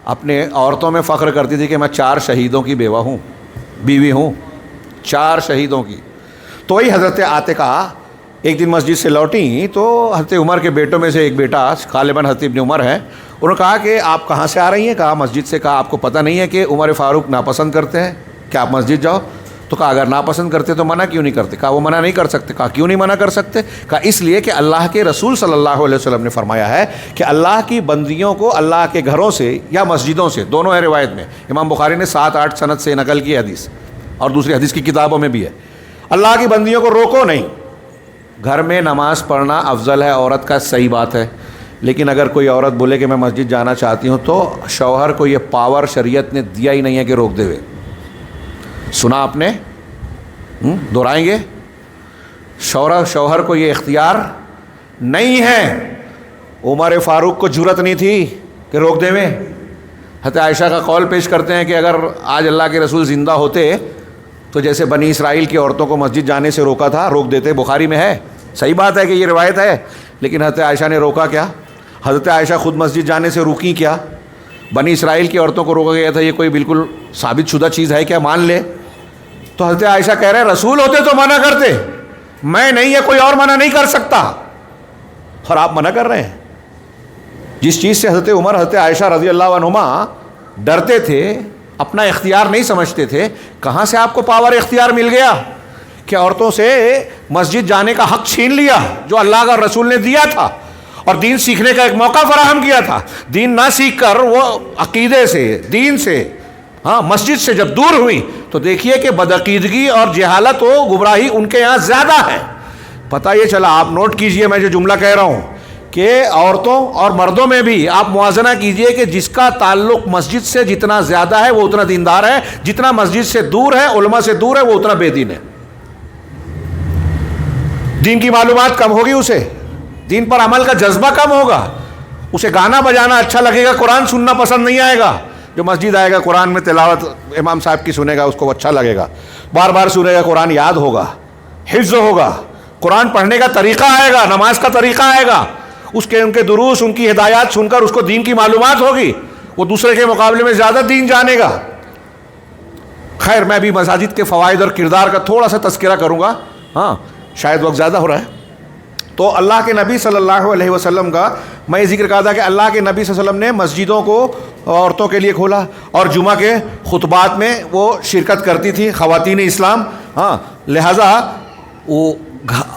اپنے عورتوں میں فخر کرتی تھی کہ میں 4 شہیدوں کی بیوہ ہوں، بیوی ہوں، 4 شہیدوں کی. تو وہی حضرت عاتقہ ایک دن مسجد سے لوٹیں تو حضرت عمر کے بیٹوں میں سے ایک بیٹا، غالباً حضرت ابن عمر ہے، انہوں نے کہا کہ آپ کہاں سے آ رہی ہیں؟ کہا مسجد سے. کہا آپ کو پتہ نہیں ہے کہ عمر فاروق ناپسند کرتے ہیں کہ آپ مسجد جاؤ؟ تو کہا اگر ناپسند کرتے تو منع کیوں نہیں کرتے؟ کہا وہ منع نہیں کر سکتے. کہا کیوں نہیں منع کر سکتے؟ کہا اس لیے کہ اللہ کے رسول صلی اللہ علیہ وسلم نے فرمایا ہے کہ اللہ کی بندیوں کو اللہ کے گھروں سے یا مسجدوں سے، دونوں ہے روایت میں، امام بخاری نے 7-8 سند سے نقل کی حدیث، اور دوسری حدیث کی کتابوں میں بھی ہے، اللہ کی بندیوں کو روکو نہیں. گھر میں نماز پڑھنا افضل ہے عورت کا، صحیح بات ہے. لیکن اگر کوئی عورت بولے کہ میں مسجد جانا چاہتی ہوں تو شوہر کو یہ پاور شریعت نے دیا ہی نہیں ہے کہ روک دے ہوئے. سنا آپ نے؟ دہرائیں گے؟ شوہر کو یہ اختیار نہیں ہے. عمر فاروق کو جرأت نہیں تھی کہ روک دے میں. حضرت عائشہ کا قول پیش کرتے ہیں کہ اگر آج اللہ کے رسول زندہ ہوتے تو جیسے بنی اسرائیل کی عورتوں کو مسجد جانے سے روکا تھا، روک دیتے، بخاری میں ہے، صحیح بات ہے کہ یہ روایت ہے، لیکن حضرت عائشہ نے روکا کیا؟ حضرت عائشہ خود مسجد جانے سے روکی کیا؟ بنی اسرائیل کی عورتوں کو روکا گیا تھا، یہ کوئی بالکل ثابت شدہ چیز ہے کیا؟ مان لے تو حضرت عائشہ کہہ رہے ہیں رسول ہوتے تو منع کرتے، میں نہیں ہے، کوئی اور منع نہیں کر سکتا، اور آپ منع کر رہے ہیں۔ جس چیز سے حضرت عمر، حضرت عائشہ رضی اللہ عنہما ڈرتے تھے، اپنا اختیار نہیں سمجھتے تھے، کہاں سے آپ کو پاور اختیار مل گیا کہ عورتوں سے مسجد جانے کا حق چھین لیا جو اللہ کا رسول نے دیا تھا اور دین سیکھنے کا ایک موقع فراہم کیا تھا؟ دین نہ سیکھ کر وہ عقیدے سے، دین سے، مسجد سے جب دور ہوئی تو دیکھیے کہ بدعقیدگی اور جہالت و گمراہی ان کے یہاں زیادہ ہے۔ پتہ یہ چلا، آپ نوٹ کیجئے میں جو جملہ کہہ رہا ہوں کہ عورتوں اور مردوں میں بھی آپ موازنہ کیجئے کہ جس کا تعلق مسجد سے جتنا زیادہ ہے وہ اتنا دیندار ہے، جتنا مسجد سے دور ہے، علماء سے دور ہے، وہ اتنا بے دین ہے۔ دین کی معلومات کم ہوگی، اسے دین پر عمل کا جذبہ کم ہوگا، اسے گانا بجانا اچھا لگے گا، قرآن سننا پسند نہیں آئے گا۔ جو مسجد آئے گا قرآن میں تلاوت امام صاحب کی سنے گا، اس کو اچھا لگے گا، بار بار سنے گا، قرآن یاد ہوگا، حفظ ہوگا، قرآن پڑھنے کا طریقہ آئے گا، نماز کا طریقہ آئے گا، ان کے دروس، ان کی ہدایات سن کر اس کو دین کی معلومات ہوگی، وہ دوسرے کے مقابلے میں زیادہ دین جانے گا۔ خیر، میں بھی مساجد کے فوائد اور کردار کا تھوڑا سا تذکرہ کروں گا، شاید وقت زیادہ ہو رہا ہے۔ تو اللہ کے نبی صلی اللہ علیہ وسلم کا میں یہ ذکر کہا تھا کہ اللہ کے نبی صلی اللہ علیہ وسلم نے مسجدوں کو عورتوں کے لیے کھولا، اور جمعہ کے خطبات میں وہ شرکت کرتی تھی خواتین اسلام، لہٰذا وہ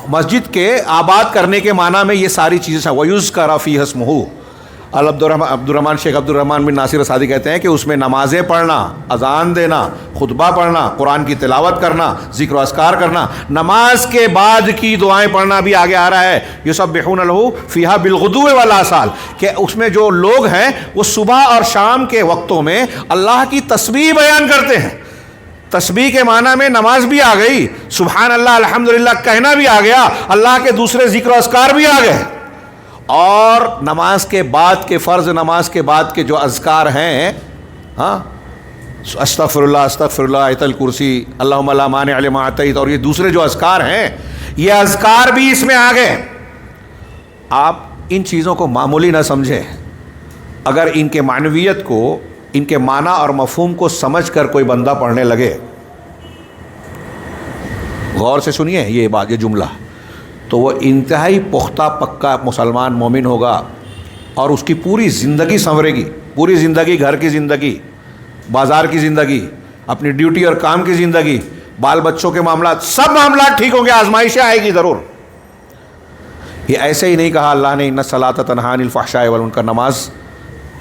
مسجد کے آباد کرنے کے معنی میں یہ ساری چیزیں وَيُذْكَرَ فِيهَا اسْمُهُ۔ عبدالرحمن شیخ عبدالرحمن بن ناصر سعدی کہتے ہیں کہ اس میں نمازیں پڑھنا، اذان دینا، خطبہ پڑھنا، قرآن کی تلاوت کرنا، ذکر و اذکار کرنا، نماز کے بعد کی دعائیں پڑھنا بھی آگے آ رہا ہے، یسبحون لہ فیہا بالغدو والآصال، کہ اس میں جو لوگ ہیں وہ صبح اور شام کے وقتوں میں اللہ کی تسبیح بیان کرتے ہیں۔ تسبیح کے معنی میں نماز بھی آ گئی، سبحان اللہ الحمدللہ کہنا بھی آ گیا، اللہ کے دوسرے ذکر و اذکار بھی آ گئے، اور نماز کے بعد کے فرض نماز کے بعد کے جو اذکار ہیں، استغفر اللہ استغفر اللہ، آیت الکرسی، اللہم لا مانع لما اعطیت، اور یہ دوسرے جو اذکار ہیں، یہ اذکار بھی اس میں آ گئے۔ آپ ان چیزوں کو معمولی نہ سمجھیں، اگر ان کے معنویت کو، ان کے معنی اور مفہوم کو سمجھ کر کوئی بندہ پڑھنے لگے، غور سے سنیے یہ بات، یہ جملہ، تو وہ انتہائی پختہ پکا مسلمان مومن ہوگا، اور اس کی پوری زندگی سنورے گی، پوری زندگی، گھر کی زندگی، بازار کی زندگی، اپنی ڈیوٹی اور کام کی زندگی، بال بچوں کے معاملات، سب معاملات ٹھیک ہوں گے، آزمائشیں آئے گی ضرور۔ یہ ایسے ہی نہیں کہا اللہ نے ان الصلاۃ تنہی عن الفحشاء والمنکر، نماز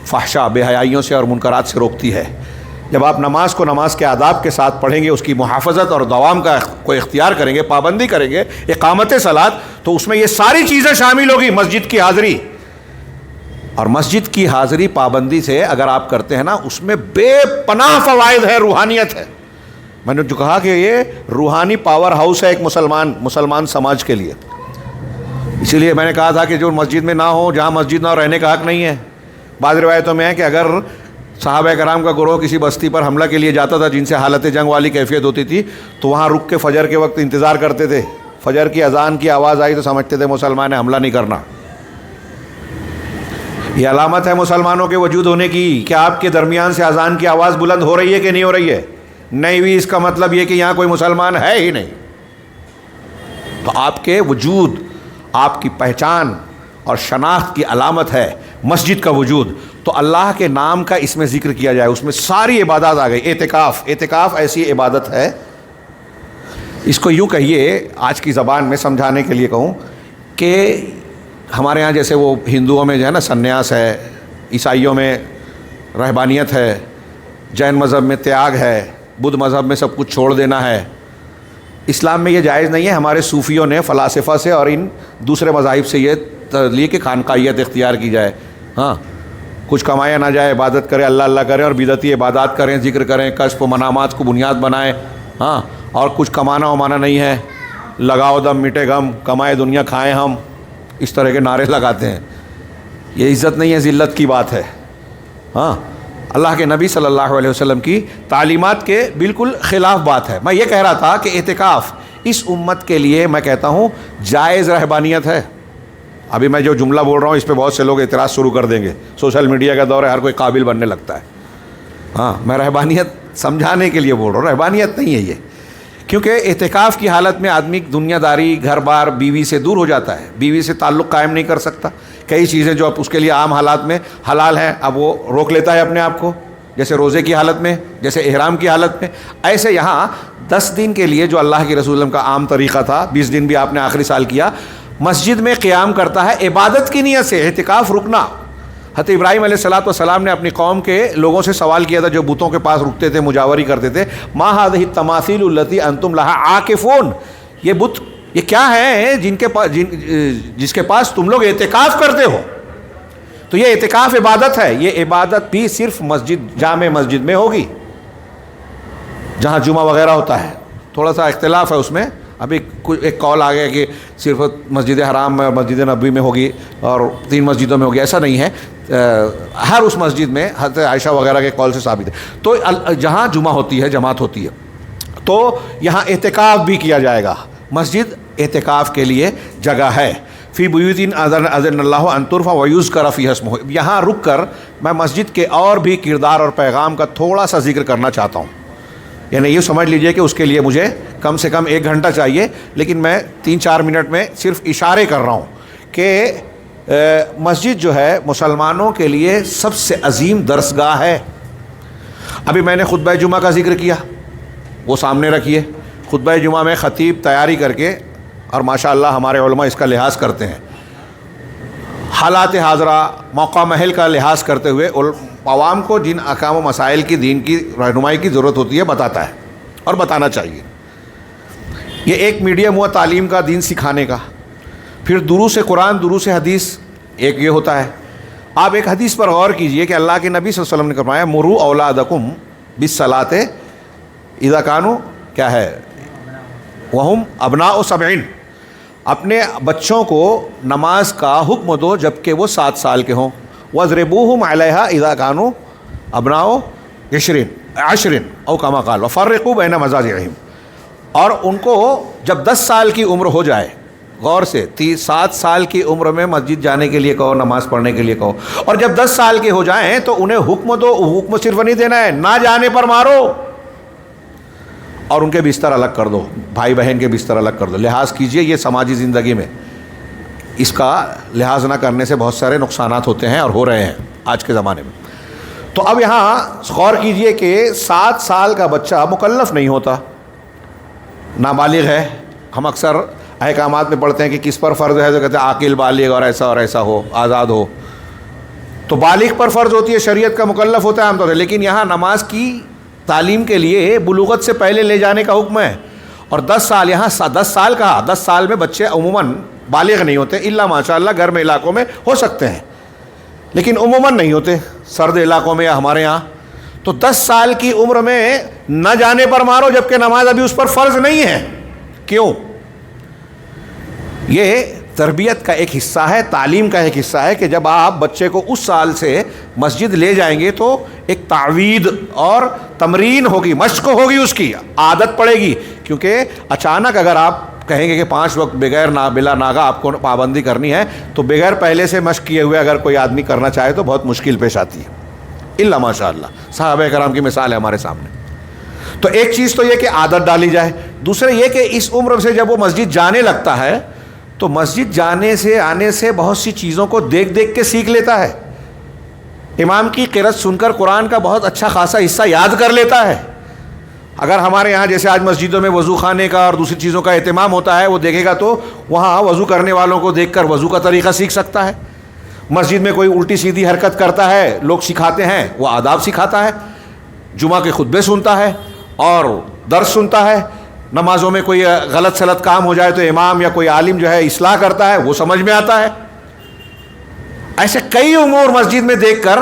فحشا، بے حیائیوں سے اور منکرات سے روکتی ہے۔ جب آپ نماز کو نماز کے آداب کے ساتھ پڑھیں گے، اس کی محافظت اور دوام کا کوئی اختیار کریں گے، پابندی کریں گے، اقامت صلاۃ، تو اس میں یہ ساری چیزیں شامل ہوگی، مسجد کی حاضری، اور مسجد کی حاضری پابندی سے اگر آپ کرتے ہیں نا، اس میں بے پناہ فوائد ہے، روحانیت ہے۔ میں نے جو کہا کہ یہ روحانی پاور ہاؤس ہے ایک مسلمان سماج کے لیے، اسی لیے میں نے کہا تھا کہ جو مسجد میں نہ ہو، جہاں مسجد نہ ہو، رہنے کا حق نہیں ہے۔ بعض روایتوں میں ہے کہ اگر صحابہ کرام کا گروہ کسی بستی پر حملہ کے لیے جاتا تھا جن سے حالت جنگ والی کیفیت ہوتی تھی، تو وہاں رک کے فجر کے وقت انتظار کرتے تھے، فجر کی اذان کی آواز آئی تو سمجھتے تھے مسلمان نے حملہ نہیں کرنا۔ یہ علامت ہے مسلمانوں کے وجود ہونے کی کہ آپ کے درمیان سے اذان کی آواز بلند ہو رہی ہے کہ نہیں ہو رہی ہے، نہیں ہوئی اس کا مطلب یہ کہ یہاں کوئی مسلمان ہے ہی نہیں۔ تو آپ کے وجود، آپ کی پہچان اور شناخت کی علامت ہے مسجد کا وجود، تو اللہ کے نام کا اس میں ذکر کیا جائے، اس میں ساری عبادات آ گئی۔ اعتکاف ایسی عبادت ہے، اس کو یوں کہیے، آج کی زبان میں سمجھانے کے لیے کہوں کہ ہمارے ہاں جیسے وہ ہندوؤں میں جو ہے نا سنیاس ہے، عیسائیوں میں رہبانیت ہے، جین مذہب میں تیاگ ہے، بدھ مذہب میں سب کچھ چھوڑ دینا ہے، اسلام میں یہ جائز نہیں ہے۔ ہمارے صوفیوں نے فلاسفہ سے اور ان دوسرے مذاہب سے یہ لیے کہ خانقاہیت اختیار کی جائے، کچھ کمایا نہ جائے، عبادت کرے، اللہ اللہ کریں اور بدعتی عبادات کریں، ذکر کریں، کشف و منامات کو بنیاد بنائیں، اور کچھ کمانا ومانا نہیں ہے، لگاؤ دم مٹے غم، کمائے دنیا کھائیں ہم، اس طرح کے نعرے لگاتے ہیں۔ یہ عزت نہیں ہے، ذلت کی بات ہے۔ اللہ کے نبی صلی اللہ علیہ وسلم کی تعلیمات کے بالکل خلاف بات ہے۔ میں یہ کہہ رہا تھا کہ اعتکاف اس امت کے لیے میں کہتا ہوں جائز رہبانیت ہے۔ ابھی میں جو جملہ بول رہا ہوں اس پہ بہت سے لوگ اعتراض شروع کر دیں گے، سوشل میڈیا کا دور ہے، ہر کوئی قابل بننے لگتا ہے۔ ہاں، میں رہبانیت سمجھانے کے لیے بول رہا ہوں، رہبانیت نہیں ہے یہ، کیونکہ اعتکاف کی حالت میں آدمی دنیا داری، گھر بار، بیوی سے دور ہو جاتا ہے، بیوی سے تعلق قائم نہیں کر سکتا، کئی چیزیں جو اب اس کے لیے عام حالات میں حلال ہیں اب وہ روک لیتا ہے اپنے آپ کو، جیسے روزے کی حالت میں، جیسے احرام کی حالت میں۔ ایسے یہاں 10 دن کے لیے جو اللہ کے رسول کا عام طریقہ تھا، 20 دن بھی آپ نے آخری سال کیا، مسجد میں قیام کرتا ہے عبادت کی نیت سے، اعتکاف رکنا۔ حضرت ابراہیم علیہ السلام نے اپنی قوم کے لوگوں سے سوال کیا تھا جو بتوں کے پاس رکتے تھے، مجاوری کرتے تھے، ما هذه التماثيل التي انتم لها عاکفون، یہ بت یہ کیا ہے جس کے پاس تم لوگ اعتکاف کرتے ہو؟ تو یہ اعتکاف عبادت ہے، یہ عبادت بھی صرف جامع مسجد میں ہوگی جہاں جمعہ وغیرہ ہوتا ہے۔ تھوڑا سا اختلاف ہے اس میں، ابھی ایک قول آ گیا کہ صرف مسجد حرام میں، مسجد نبوی میں ہوگی اور 3 مسجدوں میں ہوگی، ایسا نہیں ہے، ہر اس مسجد میں حضرت عائشہ وغیرہ کے قول سے ثابت ہے۔ تو جہاں جمعہ ہوتی ہے، جماعت ہوتی ہے، تو یہاں اعتکاف بھی کیا جائے گا۔ مسجد اعتکاف کے لیے جگہ ہے۔ فی بیوت اذن اللہ ان ترفع ویذکر فیہا اسمہ، یہاں رک کر میں مسجد کے اور بھی کردار اور پیغام کا تھوڑا سا ذکر کرنا چاہتا ہوں، یعنی یہ سمجھ لیجئے کہ اس کے لیے مجھے کم سے کم 1 گھنٹہ چاہیے، لیکن میں 3-4 منٹ میں صرف اشارے کر رہا ہوں کہ مسجد جو ہے مسلمانوں کے لیے سب سے عظیم درسگاہ ہے۔ ابھی میں نے خطبہ جمعہ کا ذکر کیا، وہ سامنے رکھیے۔ خطبہ جمعہ میں خطیب تیاری کر کے، اور ماشاءاللہ ہمارے علماء اس کا لحاظ کرتے ہیں، حالات حاضرہ، موقع محل کا لحاظ کرتے ہوئے عوام کو جن احکام و مسائل کی دین کی رہنمائی کی ضرورت ہوتی ہے بتاتا ہے، اور بتانا چاہیے۔ یہ ایک میڈیم ہوا تعلیم کا، دین سکھانے کا۔ پھر دروس قرآن، دروس حدیث ایک یہ ہوتا ہے۔ آپ ایک حدیث پر غور کیجئے کہ اللہ کے نبی صلی اللہ علیہ وسلم نے فرمایا مروا اولادکم بالصلاۃ اذا کانوا کیا ہے وہم ابناء 7، اپنے بچوں کو نماز کا حکم دو جب کہ وہ 7 سال کے ہوں، وَاضْرِبُوهُمْ عَلَيْهَا اِذَا كَانُوا أَبْنَاءُ 10 او کما قال وَفَرِّقُوا بَيْنَ مَضَاجِعِهِمْ، اور ان کو جب 10 سال کی عمر ہو جائے، غور سے 7 سال کی عمر میں مسجد جانے کے لیے کہو، نماز پڑھنے کے لیے کہو، اور جب 10 سال کے ہو جائیں تو انہیں حکم دو، حکم صرف نہیں دینا ہے، نہ جانے پر مارو، اور ان کے بستر الگ کر دو، بھائی بہن کے بستر الگ کر دو۔ لحاظ کیجئے، یہ سماجی زندگی میں اس کا لحاظ نہ کرنے سے بہت سارے نقصانات ہوتے ہیں اور ہو رہے ہیں آج کے زمانے میں۔ تو اب یہاں غور کیجئے کہ 7 سال کا بچہ مکلف نہیں ہوتا، نابالغ ہے۔ ہم اکثر احکامات میں پڑھتے ہیں کہ کس پر فرض ہے، تو کہتے ہیں عاقل، بالغ اور ایسا ہو، آزاد ہو۔ تو بالغ پر فرض ہوتی ہے، شریعت کا مکلف ہوتا ہے عام طور سے، لیکن یہاں نماز کی تعلیم کے لیے بلوغت سے پہلے لے جانے کا حکم ہے، اور 10 سال، یہاں 10 سال کہا۔ 10 سال میں بچے عموماً بالغ نہیں ہوتے، الا ماشاء اللہ گرم علاقوں میں ہو سکتے ہیں، لیکن عموماً نہیں ہوتے، سرد علاقوں میں یا ہمارے یہاں۔ تو 10 سال کی عمر میں نہ جانے پر مارو جبکہ نماز ابھی اس پر فرض نہیں ہے۔ کیوں؟ یہ تربیت کا ایک حصہ ہے، تعلیم کا ایک حصہ ہے کہ جب آپ بچے کو اس سال سے مسجد لے جائیں گے تو ایک تعوید اور تمرین ہوگی، مشق ہوگی، اس کی عادت پڑے گی۔ کیونکہ اچانک اگر آپ کہیں گے کہ 5 وقت بغیر بلا ناغہ آپ کو پابندی کرنی ہے، تو بغیر پہلے سے مشق کیے ہوئے اگر کوئی آدمی کرنا چاہے تو بہت مشکل پیش آتی ہے، الا ماشاء اللہ۔ صحابہ کرام کی مثال ہے ہمارے سامنے۔ تو ایک چیز تو یہ کہ عادت ڈالی جائے، دوسرے یہ کہ اس عمر سے جب وہ مسجد جانے لگتا ہے تو مسجد جانے سے، آنے سے بہت سی چیزوں کو دیکھ دیکھ کے سیکھ لیتا ہے۔ امام کی قرأت سن کر قرآن کا بہت اچھا خاصا حصہ یاد کر لیتا ہے۔ اگر ہمارے یہاں جیسے آج مسجدوں میں وضو خانے کا اور دوسری چیزوں کا اہتمام ہوتا ہے، وہ دیکھے گا تو وہاں وضو کرنے والوں کو دیکھ کر وضو کا طریقہ سیکھ سکتا ہے۔ مسجد میں کوئی الٹی سیدھی حرکت کرتا ہے، لوگ سکھاتے ہیں، وہ آداب سکھاتا ہے۔ جمعہ کے خطبے سنتا ہے اور درس سنتا ہے۔ نمازوں میں کوئی غلط سلط کام ہو جائے تو امام یا کوئی عالم جو ہے اصلاح کرتا ہے، وہ سمجھ میں آتا ہے۔ ایسے کئی امور مسجد میں دیکھ کر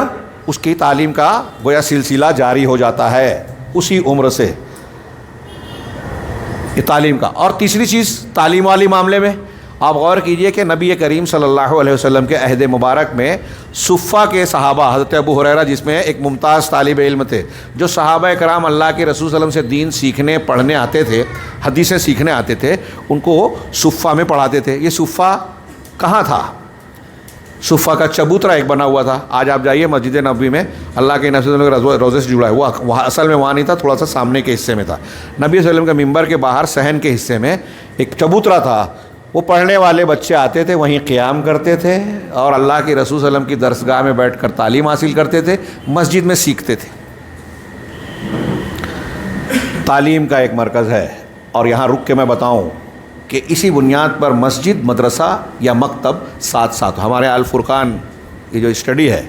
اس کی تعلیم کا گویا سلسلہ جاری ہو جاتا ہے اسی عمر سے، یہ تعلیم کا۔ اور تیسری چیز تعلیم والی معاملے میں، آپ غور کیجئے کہ نبی کریم صلی اللہ علیہ وسلم کے عہد مبارک میں صفہ کے صحابہ، حضرت ابو ہریرہ جس میں ایک ممتاز طالب علم تھے، جو صحابہ کرام اللہ کے رسول صلی اللہ علیہ وسلم سے دین سیکھنے پڑھنے آتے تھے، حدیثیں سیکھنے آتے تھے، ان کو صفہ میں پڑھاتے تھے۔ یہ صفہ کہاں تھا؟ صفہ کا چبوترا ایک بنا ہوا تھا۔ آج آپ جائیے مسجد نبوی میں، اللہ کے نبی صلی اللہ علیہ وسلم کے روضے سے جڑا ہے، وہ وہاں اصل میں وہاں نہیں تھا، تھوڑا سا سامنے کے حصے میں تھا۔ نبی صلی اللہ علیہ وسلم کے ممبر کے باہر صحن کے حصے میں ایک چبوترا تھا، وہ پڑھنے والے بچے آتے تھے، وہیں قیام کرتے تھے اور اللہ کے رسول صلی اللہ علیہ وسلم کی درسگاہ میں بیٹھ کر تعلیم حاصل کرتے تھے، مسجد میں سیکھتے تھے۔ تعلیم کا ایک مرکز ہے، اور یہاں رک کے میں بتاؤں کہ اسی بنیاد پر مسجد، مدرسہ یا مکتب ساتھ ساتھ، ہمارے الفرقان یہ جو اسٹڈی ہے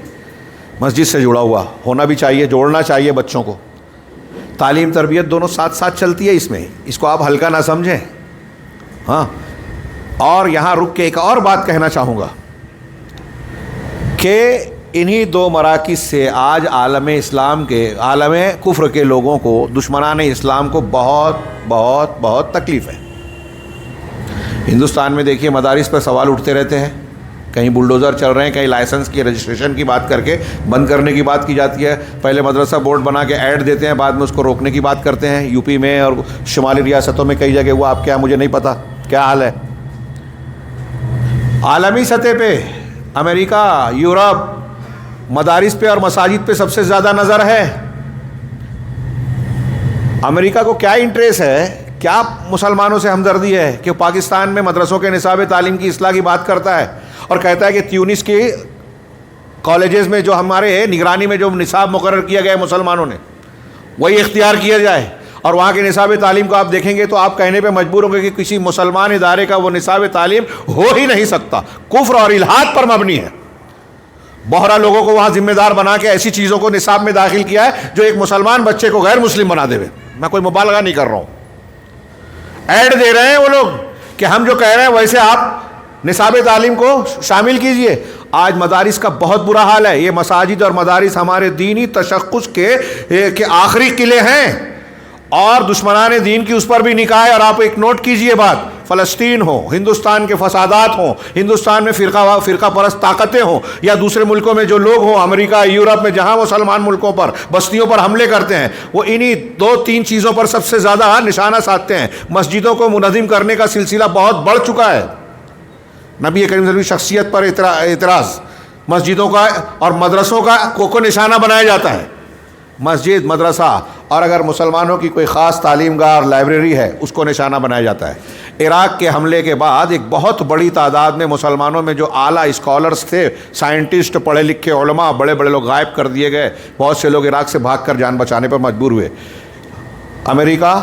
مسجد سے جڑا ہوا ہونا بھی چاہیے، جوڑنا چاہیے بچوں کو۔ تعلیم تربیت دونوں ساتھ ساتھ چلتی ہے اس میں، اس کو آپ ہلکا نہ سمجھیں۔ ہاں، اور یہاں رک کے ایک اور بات کہنا چاہوں گا کہ انہی دو مراکز سے آج عالم اسلام کے، عالم کفر کے لوگوں کو، دشمنان اسلام کو بہت بہت بہت تکلیف ہے۔ ہندوستان میں دیکھیے مدارس پر سوال اٹھتے رہتے ہیں، کہیں بلڈوزر چل رہے ہیں، کہیں لائسنس کی رجسٹریشن کی بات کر کے بند کرنے کی بات کی جاتی ہے، پہلے مدرسہ بورڈ بنا کے ایڈ دیتے ہیں، بعد میں اس کو روکنے کی بات کرتے ہیں۔ یو پی میں اور شمالی ریاستوں میں کئی جگہ ہوا، آپ کیا مجھے نہیں پتہ کیا حال ہے۔ عالمی سطح پہ امریکہ، یورپ مدارس پہ اور مساجد پہ سب سے زیادہ نظر ہے۔ امریکہ کو کیا انٹریسٹ ہے، کیا مسلمانوں سے ہمدردی ہے کہ پاکستان میں مدرسوں کے نصاب تعلیم کی اصلاح کی بات کرتا ہے اور کہتا ہے کہ تیونس کی کالجز میں جو ہمارے نگرانی میں جو نصاب مقرر کیا گیا ہے مسلمانوں نے، وہی اختیار کیا جائے، اور وہاں کے نصاب تعلیم کو آپ دیکھیں گے تو آپ کہنے پہ مجبور ہوں گے کہ کسی مسلمان ادارے کا وہ نصاب تعلیم ہو ہی نہیں سکتا، کفر اور الحاد پر مبنی ہے۔ بہرا لوگوں کو وہاں ذمہ دار بنا کے ایسی چیزوں کو نصاب میں داخل کیا ہے جو ایک مسلمان بچے کو غیر مسلم بنا دے۔ میں کوئی مبالغہ نہیں کر رہا ہوں، ایڈ دے رہے ہیں وہ لوگ کہ ہم جو کہہ رہے ہیں ویسے آپ نصاب تعلیم کو شامل کیجئے۔ آج مدارس کا بہت برا حال ہے۔ یہ مساجد اور مدارس ہمارے دینی تشخص کے آخری قلعے ہیں، اور دشمنان دین کی اس پر بھی نکاح ہے۔ اور آپ ایک نوٹ کیجئے بات، فلسطین ہو، ہندوستان کے فسادات ہوں، ہندوستان میں فرقہ پرست طاقتیں ہوں، یا دوسرے ملکوں میں جو لوگ ہوں، امریکہ، یورپ میں جہاں مسلمان ملکوں پر بستیوں پر حملے کرتے ہیں، وہ انہی دو تین چیزوں پر سب سے زیادہ نشانہ سادھتے ہیں۔ مسجدوں کو منظم کرنے کا سلسلہ بہت بڑھ چکا ہے۔ نبی کریم صلی اللہ علیہ وسلم کی شخصیت پر اعتراض، مسجدوں کا اور مدرسوں کا کو نشانہ بنایا جاتا ہے۔ مسجد، مدرسہ، اور اگر مسلمانوں کی کوئی خاص تعلیم گاہ لائبریری ہے اس کو نشانہ بنایا جاتا ہے۔ عراق کے حملے کے بعد ایک بہت بڑی تعداد میں مسلمانوں میں جو اعلیٰ اسکالرز تھے، سائنٹسٹ، پڑھے لکھے علماء، بڑے بڑے لوگ غائب کر دیے گئے۔ بہت سے لوگ عراق سے بھاگ کر جان بچانے پر مجبور ہوئے۔ امریکہ،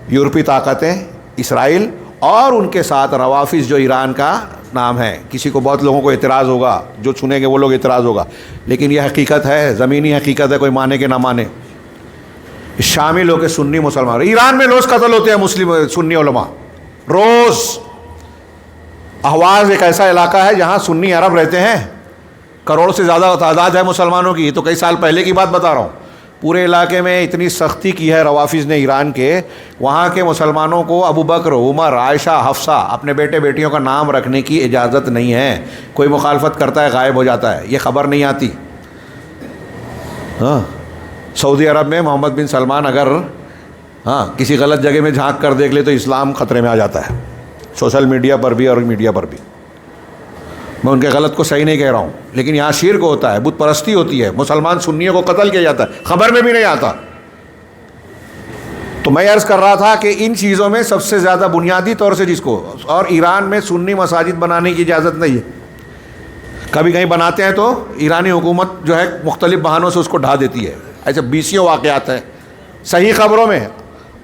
یورپی طاقتیں، اسرائیل، اور ان کے ساتھ روافظ جو ایران کا نام ہے۔ کسی کو، بہت لوگوں کو اعتراض ہوگا، جو چنیں گے وہ لوگ اعتراض ہوگا، لیکن یہ حقیقت ہے، زمینی حقیقت ہے، کوئی مانے کہ نہ مانے۔ شامل ہو کے سنی مسلمان، ایران میں روز قتل ہوتے ہیں مسلم سنی علماء، روز۔ احواز ایک ایسا علاقہ ہے جہاں سنی عرب رہتے ہیں، کروڑ سے زیادہ تعداد ہے مسلمانوں کی، تو کئی سال پہلے کی بات بتا رہا ہوں۔ پورے علاقے میں اتنی سختی کی ہے روافظ نے ایران کے، وہاں کے مسلمانوں کو ابو بکر، عمر، عائشہ، حفصہ اپنے بیٹے بیٹیوں کا نام رکھنے کی اجازت نہیں ہے۔ کوئی مخالفت کرتا ہے غائب ہو جاتا ہے، یہ خبر نہیں آتی۔ ہاں، سعودی عرب میں محمد بن سلمان اگر کسی غلط جگہ میں جھانک کر دیکھ لے تو اسلام خطرے میں آ جاتا ہے، سوشل میڈیا پر بھی اور میڈیا پر بھی۔ میں ان کے غلط کو صحیح نہیں کہہ رہا ہوں، لیکن یہاں شرک ہوتا ہے، بت پرستی ہوتی ہے، مسلمان سنیوں کو قتل کیا جاتا ہے، خبر میں بھی نہیں آتا۔ تو میں عرض کر رہا تھا کہ ان چیزوں میں سب سے زیادہ بنیادی طور سے جس کو، اور ایران میں سنی مساجد بنانے کی اجازت نہیں ہے۔ کبھی کہیں بناتے ہیں تو ایرانی حکومت جو ہے مختلف بہانوں سے اس کو ڈھا دیتی ہے۔ ایسے بیسیوں واقعات ہیں صحیح خبروں میں،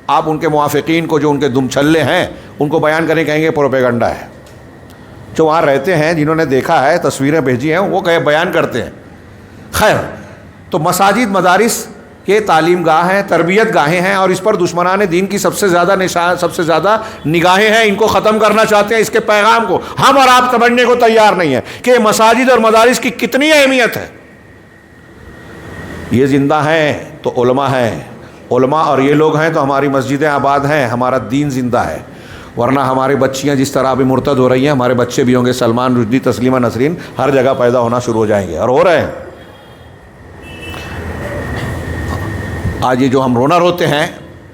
آپ ان کے موافقین کو جو ان کے دم چھلے ہیں ان کو بیان کریں، کہیں گے پروپیگنڈا ہے۔ جو وہاں رہتے ہیں، جنہوں نے دیکھا ہے، تصویریں بھیجی ہیں، وہ بیان کرتے ہیں۔ خیر، تو مساجد، مدارس یہ تعلیم گاہ ہیں، تربیت گاہیں ہیں، اور اس پر دشمنان دین کی سب سے زیادہ نگاہیں ہیں۔ ان کو ختم کرنا چاہتے ہیں، اس کے پیغام کو ہم اور آپ سمجھنے کو تیار نہیں ہیں کہ مساجد اور مدارس کی کتنی اہمیت ہے۔ یہ زندہ ہیں تو علماء ہیں، علماء اور یہ لوگ ہیں تو ہماری مسجدیں آباد ہیں، ہمارا دین زندہ ہے۔ ورنہ ہماری بچیاں جس طرح ابھی مرتد ہو رہی ہیں، ہمارے بچے بھی ہوں گے، سلمان رشدی، تسلیمہ نسرین ہر جگہ پیدا ہونا شروع ہو جائیں گے، اور ہو رہے ہیں۔ آج یہ جو ہم رونا روتے ہیں،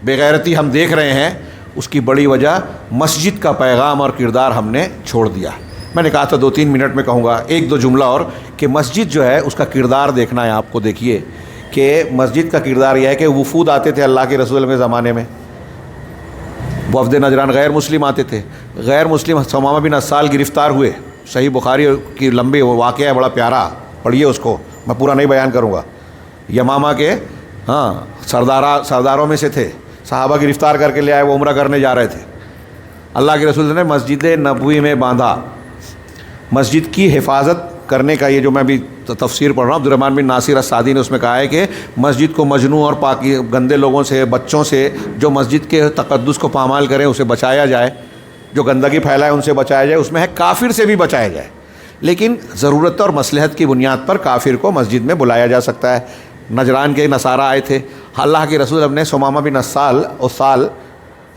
بے غیرتی ہم دیکھ رہے ہیں، اس کی بڑی وجہ مسجد کا پیغام اور کردار ہم نے چھوڑ دیا۔ میں نے کہا تھا 2-3 منٹ میں کہوں گا، 1-2 جملہ اور، کہ مسجد جو ہے اس کا کردار دیکھنا ہے آپ کو۔ دیکھیے کہ مسجد کا کردار یہ ہے کہ وفود آتے تھے اللہ کے رسول کے زمانے میں، وفد نجران غیر مسلم آتے تھے، غیر مسلم ثمامہ بن اسال گرفتار ہوئے، صحیح بخاری کی لمبی واقعہ ہے، بڑا پیارا، پڑھیے اس کو، میں پورا نہیں بیان کروں گا۔ یمامہ کے سرداروں میں سے تھے، صحابہ گرفتار کر کے لے آئے، وہ عمرہ کرنے جا رہے تھے، اللہ کے رسول نے مسجد نبوی میں باندھا۔ مسجد کی حفاظت کرنے کا یہ جو میں بھی تفسیر پڑھ رہا ہوں، عبدالرحمن بن ناصر السعدی نے اس میں کہا ہے کہ مسجد کو مجنوں اور پاکی گندے لوگوں سے، بچوں سے، جو مسجد کے تقدس کو پامال کریں اسے بچایا جائے، جو گندگی پھیلائے ان سے بچایا جائے، اس میں ہے کافر سے بھی بچایا جائے، لیکن ضرورت اور مصلحت کی بنیاد پر کافر کو مسجد میں بلایا جا سکتا ہے۔ نجران کے نصارہ آئے تھے، اللہ کے رسول نے ثمامہ بن اسال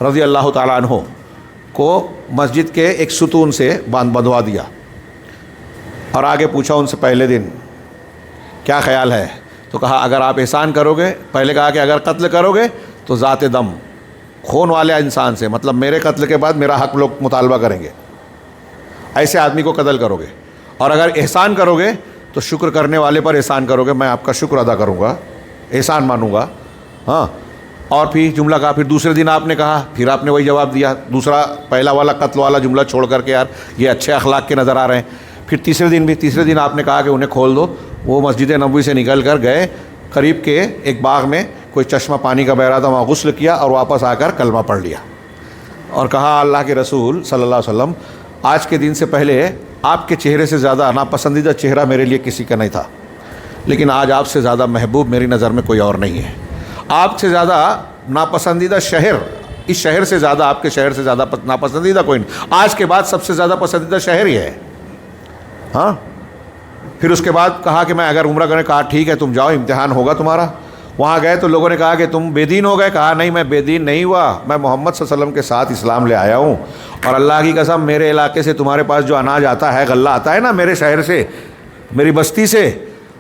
رضی اللہ تعالیٰ عنہ کو مسجد کے ایک ستون سے بندھوا دیا، اور آگے پوچھا ان سے پہلے دن کیا خیال ہے، تو کہا اگر آپ احسان کرو گے، پہلے کہا کہ اگر قتل کرو گے تو ذات دم، خون والے انسان سے، مطلب میرے قتل کے بعد میرا حق لوگ مطالبہ کریں گے، ایسے آدمی کو قتل کرو گے، اور اگر احسان کرو گے تو شکر کرنے والے پر احسان کرو گے، میں آپ کا شکر ادا کروں گا، احسان مانوں گا۔ ہاں، اور پھر جملہ کہا، پھر دوسرے دن آپ نے کہا، پھر آپ نے وہی جواب دیا، دوسرا پہلا والا قتل والا جملہ چھوڑ کر کے، یار یہ اچھے اخلاق کے نظر آ رہے ہیں۔ پھر تیسرے دن آپ نے کہا کہ انہیں کھول دو، وہ مسجد نبوی سے نکل کر گئے قریب کے ایک باغ میں، کوئی چشمہ پانی کا بہ رہا تھا، وہاں غسل کیا اور واپس آ کر کلمہ پڑھ لیا، اور کہا اللہ کے رسول صلی اللہ علیہ وسلم آج کے دن سے پہلے آپ کے چہرے سے زیادہ ناپسندیدہ چہرہ میرے لیے کسی کا نہیں تھا، لیکن آج آپ سے زیادہ محبوب میری نظر میں کوئی اور نہیں ہے، آپ سے زیادہ ناپسندیدہ شہر، اس شہر سے زیادہ، آپ کے شہر سے زیادہ ناپسندیدہ کوئی نہیں، آج کے بعد سب سے زیادہ پسندیدہ شہر ہی ہے۔ ہاں، پھر اس کے بعد کہا کہ میں اگر عمرہ کرنے، کہا ٹھیک ہے تم جاؤ، امتحان ہوگا تمہارا۔ وہاں گئے تو لوگوں نے کہا کہ تم بے دین ہو گئے، کہا نہیں میں بے دین نہیں ہوا، میں محمد صلی اللہ علیہ وسلم کے ساتھ اسلام لے آیا ہوں، اور اللہ کی قسم میرے علاقے سے تمہارے پاس جو اناج آتا ہے، غلہ آتا ہے نا میرے شہر سے، میری بستی سے،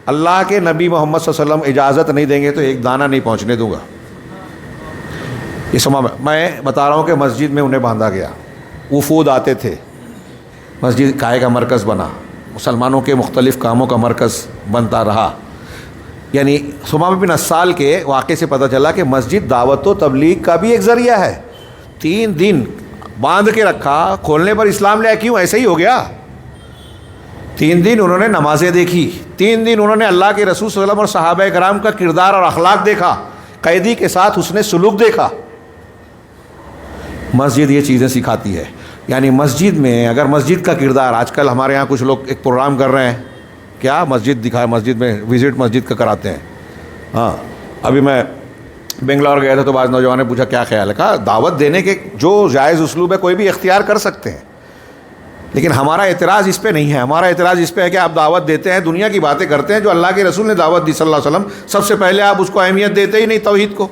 اللہ کے نبی محمد صلی اللہ علیہ وسلم اجازت نہیں دیں گے تو ایک دانہ نہیں پہنچنے دوں گا۔ یہ سما میں بتا رہا ہوں کہ مسجد میں انہیں باندھا گیا، وفود آتے تھے، مسجد کائے کا مرکز بنا، مسلمانوں کے مختلف کاموں کا مرکز بنتا رہا۔ یعنی ثمامہ بن اسال کے واقعے سے پتہ چلا کہ مسجد دعوت و تبلیغ کا بھی ایک ذریعہ ہے۔ 3 دن باندھ کے رکھا، کھولنے پر اسلام لیا کیوں؟ ایسے ہی ہو گیا۔ 3 دن انہوں نے نمازیں دیکھی، 3 دن انہوں نے اللہ کے رسول صلی اللہ علیہ وسلم اور صحابہ کرام کا کردار اور اخلاق دیکھا، قیدی کے ساتھ حسن سلوک دیکھا۔ مسجد یہ چیزیں سکھاتی ہے۔ یعنی مسجد میں اگر مسجد کا کردار، آج کل ہمارے ہاں کچھ لوگ ایک پروگرام کر رہے ہیں، کیا مسجد دکھائے، مسجد میں وزٹ مسجد کا کراتے ہیں۔ ہاں، ابھی میں بنگلور گیا تھا تو بعض نوجوان نے پوچھا کیا خیال ہے، کہا دعوت دینے کے جو جائز اسلوب ہے کوئی بھی اختیار کر سکتے ہیں، لیکن ہمارا اعتراض اس پہ نہیں ہے، ہمارا اعتراض اس پہ ہے کہ آپ دعوت دیتے ہیں، دنیا کی باتیں کرتے ہیں، جو اللہ کے رسول نے دعوت دی صلی اللہ علیہ وسلم، سب سے پہلے آپ اس کو اہمیت دیتے ہی نہیں، توحید کو۔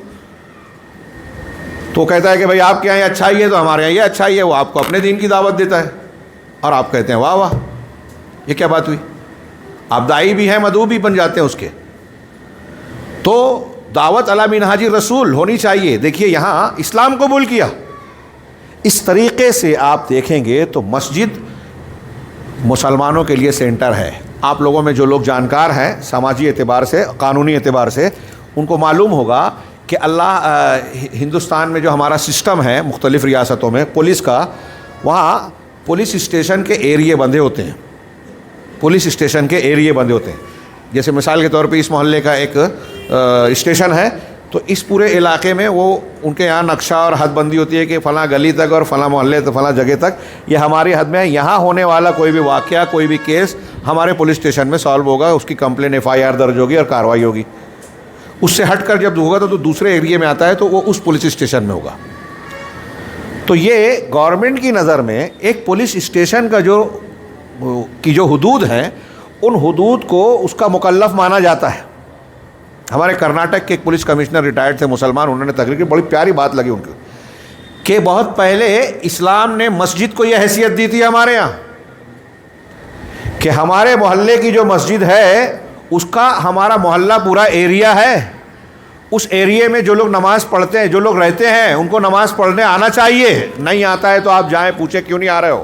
تو کہتا ہے کہ بھائی آپ کے یہاں یہ اچھائی ہے تو ہمارے یہاں یہ اچھائی ہے، وہ آپ کو اپنے دین کی دعوت دیتا ہے، اور آپ کہتے ہیں واہ واہ، یہ کیا بات ہوئی؟ آپ داعی بھی ہیں، مدعو بھی بن جاتے ہیں اس کے۔ تو دعوت علی منہاج رسول ہونی چاہیے۔ دیکھیے یہاں اسلام قبول کیا، اس طریقے سے آپ دیکھیں گے تو مسجد مسلمانوں کے لیے سینٹر ہے۔ آپ لوگوں میں جو لوگ جانکار ہیں سماجی اعتبار سے، قانونی اعتبار سے، ان کو معلوم ہوگا کہ ہندوستان میں جو ہمارا سسٹم ہے مختلف ریاستوں میں پولیس کا، وہاں پولیس اسٹیشن کے ایریے بندے ہوتے ہیں، پولیس اسٹیشن کے ایریے بندے ہوتے ہیں۔ جیسے مثال کے طور پہ اس محلے کا ایک اسٹیشن ہے، تو اس پورے علاقے میں وہ ان کے یہاں نقشہ اور حد بندی ہوتی ہے کہ فلاں گلی تک اور فلاں محلے تک، فلاں جگہ تک یہ ہماری حد میں ہے، یہاں ہونے والا کوئی بھی واقعہ، کوئی بھی کیس ہمارے پولیس اسٹیشن میں سالو ہوگا، اس کی کمپلین FIR درج ہوگی اور کارروائی ہوگی۔ اس سے ہٹ کر جب ہوگا تو دوسرے ایریے میں آتا ہے تو وہ اس پولیس اسٹیشن میں ہوگا۔ تو یہ گورنمنٹ کی نظر میں ایک پولیس اسٹیشن کا جو حدود ہیں، ان حدود کو اس کا مکلف مانا جاتا ہے۔ ہمارے کرناٹک کے ایک پولیس کمشنر ریٹائرڈ تھے مسلمان، انہوں نے تقریر کی، بڑی پیاری بات لگی ان کو، کہ بہت پہلے اسلام نے مسجد کو یہ حیثیت دی تھی ہمارے یہاں کہ ہمارے محلے کی جو مسجد ہے اس کا ہمارا محلہ پورا ایریا ہے، اس ایریے میں جو لوگ نماز پڑھتے ہیں، جو لوگ رہتے ہیں، ان کو نماز پڑھنے آنا چاہیے. نہیں آتا ہے تو آپ جائیں، پوچھیں کیوں نہیں آ رہے ہو.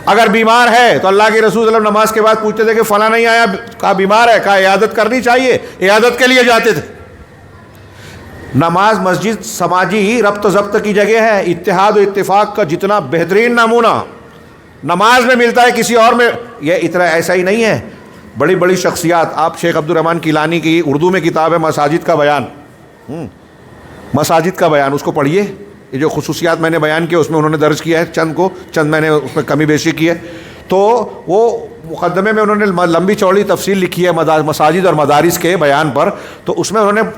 اگر بیمار ہے تو اللہ کے رسول صلی اللہ علیہ وسلم نماز کے بعد پوچھتے تھے کہ فلاں نہیں آیا، کہا بیمار ہے، کہا عیادت کرنی چاہیے، عیادت کے لیے جاتے تھے. نماز مسجد سماجی ربط و ضبط کی جگہ ہے. اتحاد و اتفاق کا جتنا بہترین نمونہ نماز میں ملتا ہے کسی اور میں یہ اتنا ایسا ہی نہیں ہے. بڑی بڑی شخصیات، آپ شیخ عبد الرحمن کیلانی کی اردو میں کتاب ہے مساجد کا بیان، مساجد کا بیان، اس کو پڑھیے. یہ جو خصوصیات میں نے بیان کیے اس میں انہوں نے درج کیا ہے، چند میں نے اس میں کمی بیشی کی ہے. تو وہ مقدمے میں انہوں نے لمبی چوڑی تفصیل لکھی ہے مساجد اور مدارس کے بیان پر. تو اس میں انہوں نے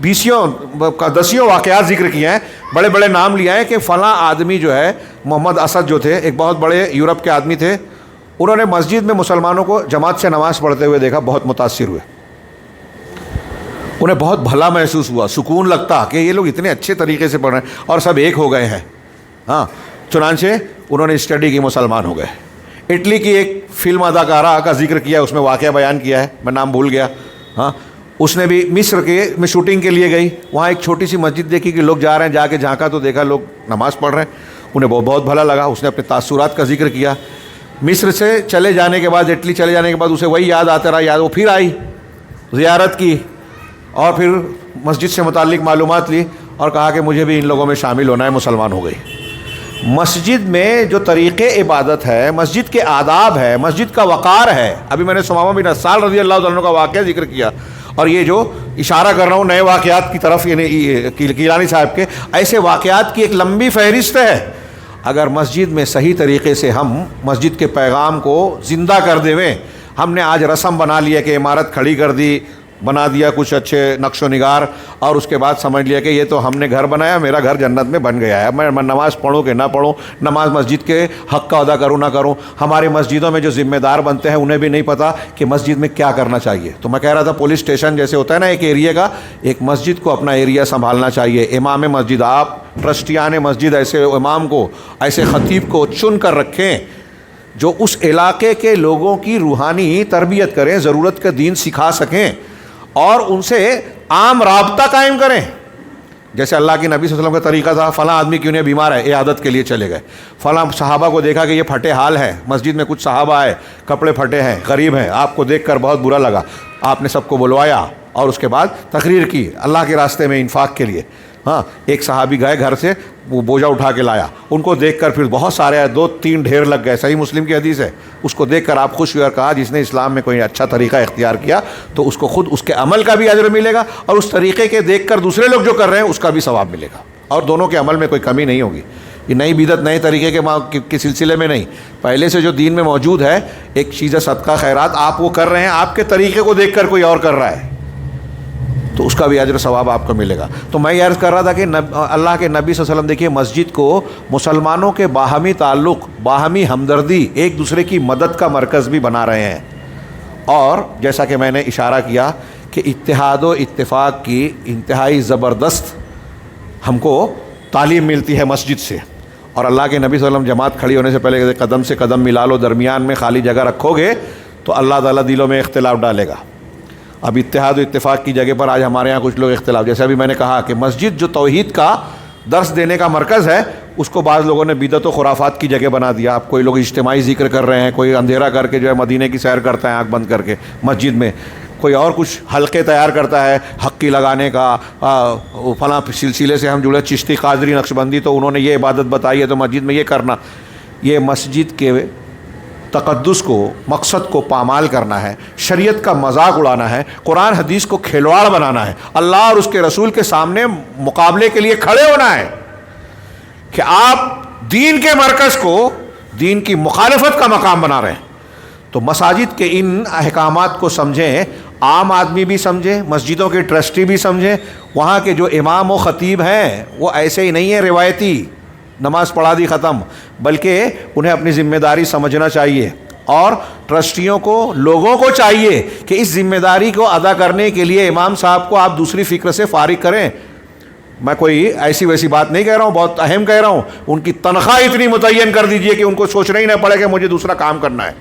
10 واقعات ذکر کیے ہیں، بڑے بڑے نام لیا ہے کہ فلاں آدمی جو ہے محمد اسد جو تھے، ایک بہت بڑے یورپ کے آدمی تھے، انہوں نے مسجد میں مسلمانوں کو جماعت سے نماز پڑھتے ہوئے دیکھا، بہت متاثر ہوئے، انہیں بہت بھلا محسوس ہوا، سکون لگتا کہ یہ لوگ اتنے اچھے طریقے سے پڑھ رہے ہیں اور سب ایک ہو گئے ہیں. ہاں، چنانچہ انہوں نے اسٹڈی کی، مسلمان ہو گئے. اٹلی کی ایک فلم اداکارہ کا ذکر کیا، اس میں واقعہ بیان کیا ہے، میں نام بھول گیا. ہاں، اس نے بھی مصر میں شوٹنگ کے لیے گئی، وہاں ایک چھوٹی سی مسجد دیکھی کہ لوگ جا رہے ہیں، جا کے جھانکا تو دیکھا لوگ نماز پڑھ رہے ہیں، انہیں بہت بھلا لگا. اس نے اپنے تاثرات کا ذکر کیا. مصر سے چلے جانے کے بعد، اٹلی چلے جانے کے بعد اسے وہی یاد آتا رہا، وہ پھر آئی، زیارت کی اور پھر مسجد سے متعلق معلومات لی اور کہا کہ مجھے بھی ان لوگوں میں شامل ہونا ہے، مسلمان ہو گئی. مسجد میں جو طریقے عبادت ہے، مسجد کے آداب ہے، مسجد کا وقار ہے. ابھی میں نے ثمامہ بن اسال رضی اللہ تعالیٰ عنہ کا واقعہ ذکر کیا، اور یہ جو اشارہ کر رہا ہوں نئے واقعات کی طرف، یعنی کیلانی صاحب کے ایسے واقعات کی ایک لمبی فہرست ہے. اگر مسجد میں صحیح طریقے سے ہم مسجد کے پیغام کو زندہ کر دیویں، ہم نے آج رسم بنا لیا کہ عمارت کھڑی کر دی، بنا دیا کچھ اچھے نقش و نگار، اور اس کے بعد سمجھ لیا کہ یہ تو ہم نے گھر بنایا، میرا گھر جنت میں بن گیا ہے، میں نماز پڑھوں کہ نہ پڑھوں، نماز مسجد کے حق کا ادا کروں نہ کروں. ہماری مسجدوں میں جو ذمہ دار بنتے ہیں انہیں بھی نہیں پتہ کہ مسجد میں کیا کرنا چاہیے. تو میں کہہ رہا تھا پولیس اسٹیشن جیسے ہوتا ہے نا ایک ایریے کا، ایک مسجد کو اپنا ایریا سنبھالنا چاہیے. امام مسجد، آپ ٹرسٹیان مسجد ایسے امام کو، ایسے خطیب کو چن کر رکھیں جو اس علاقے کے لوگوں کی روحانی تربیت کریں، ضرورت کا دین سکھا سکیں اور ان سے عام رابطہ قائم کریں. جیسے اللہ کے نبی صلی اللہ علیہ وسلم کا طریقہ تھا، فلاں آدمی کیوں نہیں بیمار ہے، عیادت کے لیے چلے گئے. فلاں صحابہ کو دیکھا کہ یہ پھٹے حال ہے، مسجد میں کچھ صحابہ آئے، کپڑے پھٹے ہیں، غریب ہیں، آپ کو دیکھ کر بہت برا لگا، آپ نے سب کو بلوایا اور اس کے بعد تقریر کی اللہ کے راستے میں انفاق کے لیے. ہاں، ایک صحابی گئے گھر سے، وہ بوجھا اٹھا کے لایا، ان کو دیکھ کر پھر بہت سارے 2-3 ڈھیر لگ گئے. صحیح مسلم کی حدیث ہے. اس کو دیکھ کر آپ خوش ہوئے اور کہا جس نے اسلام میں کوئی اچھا طریقہ اختیار کیا تو اس کو خود اس کے عمل کا بھی اجر ملے گا اور اس طریقے کے دیکھ کر دوسرے لوگ جو کر رہے ہیں اس کا بھی ثواب ملے گا، اور دونوں کے عمل میں کوئی کمی نہیں ہوگی. یہ نئی بدعت نئے طریقے کے سلسلے میں نہیں، پہلے سے جو دین میں موجود ہے ایک چیز صدقہ خیرات، آپ وہ کر رہے ہیں، آپ کے طریقے کو دیکھ کر کوئی اور کر رہا ہے تو اس کا بھی اجر ثواب آپ کو ملے گا. تو میں یہ عرض کر رہا تھا کہ اللہ کے نبی صلی اللہ علیہ وسلم دیکھیے مسجد کو مسلمانوں کے باہمی تعلق، باہمی ہمدردی، ایک دوسرے کی مدد کا مرکز بھی بنا رہے ہیں. اور جیسا کہ میں نے اشارہ کیا کہ اتحاد و اتفاق کی انتہائی زبردست ہم کو تعلیم ملتی ہے مسجد سے. اور اللہ کے نبی صلی اللہ علیہ وسلم جماعت کھڑی ہونے سے پہلے قدم سے قدم ملا لو، درمیان میں خالی جگہ رکھو گے تو اللہ تعالیٰ دلوں میں اختلاف ڈالے گا. اب اتحاد و اتفاق کی جگہ پر آج ہمارے ہاں کچھ لوگ اختلاف، جیسے ابھی میں نے کہا کہ مسجد جو توحید کا درس دینے کا مرکز ہے اس کو بعض لوگوں نے بدعت و خرافات کی جگہ بنا دیا. اب کوئی لوگ اجتماعی ذکر کر رہے ہیں، کوئی اندھیرا کر کے جو ہے مدینے کی سیر کرتا ہے آنکھ بند کر کے مسجد میں، کوئی اور کچھ حلقے تیار کرتا ہے حق کی لگانے کا، فلاں سلسلے سے ہم جڑے چشتی قادری نقشبندی تو انہوں نے یہ عبادت بتائی ہے تو مسجد میں یہ کرنا. یہ مسجد کے تقدس کو، مقصد کو پامال کرنا ہے، شریعت کا مذاق اڑانا ہے، قرآن حدیث کو کھلواڑ بنانا ہے، اللہ اور اس کے رسول کے سامنے مقابلے کے لیے کھڑے ہونا ہے کہ آپ دین کے مرکز کو دین کی مخالفت کا مقام بنا رہے ہیں. تو مساجد کے ان احکامات کو سمجھیں، عام آدمی بھی سمجھیں، مسجدوں کے ٹرسٹی بھی سمجھیں. وہاں کے جو امام و خطیب ہیں وہ ایسے ہی نہیں ہیں روایتی نماز پڑھا دی ختم، بلکہ انہیں اپنی ذمہ داری سمجھنا چاہیے. اور ٹرسٹیوں کو، لوگوں کو چاہیے کہ اس ذمہ داری کو ادا کرنے کے لیے امام صاحب کو آپ دوسری فکر سے فارغ کریں. میں کوئی ایسی ویسی بات نہیں کہہ رہا ہوں، بہت اہم کہہ رہا ہوں، ان کی تنخواہ اتنی متعین کر دیجئے کہ ان کو سوچنا ہی نہ پڑے کہ مجھے دوسرا کام کرنا ہے.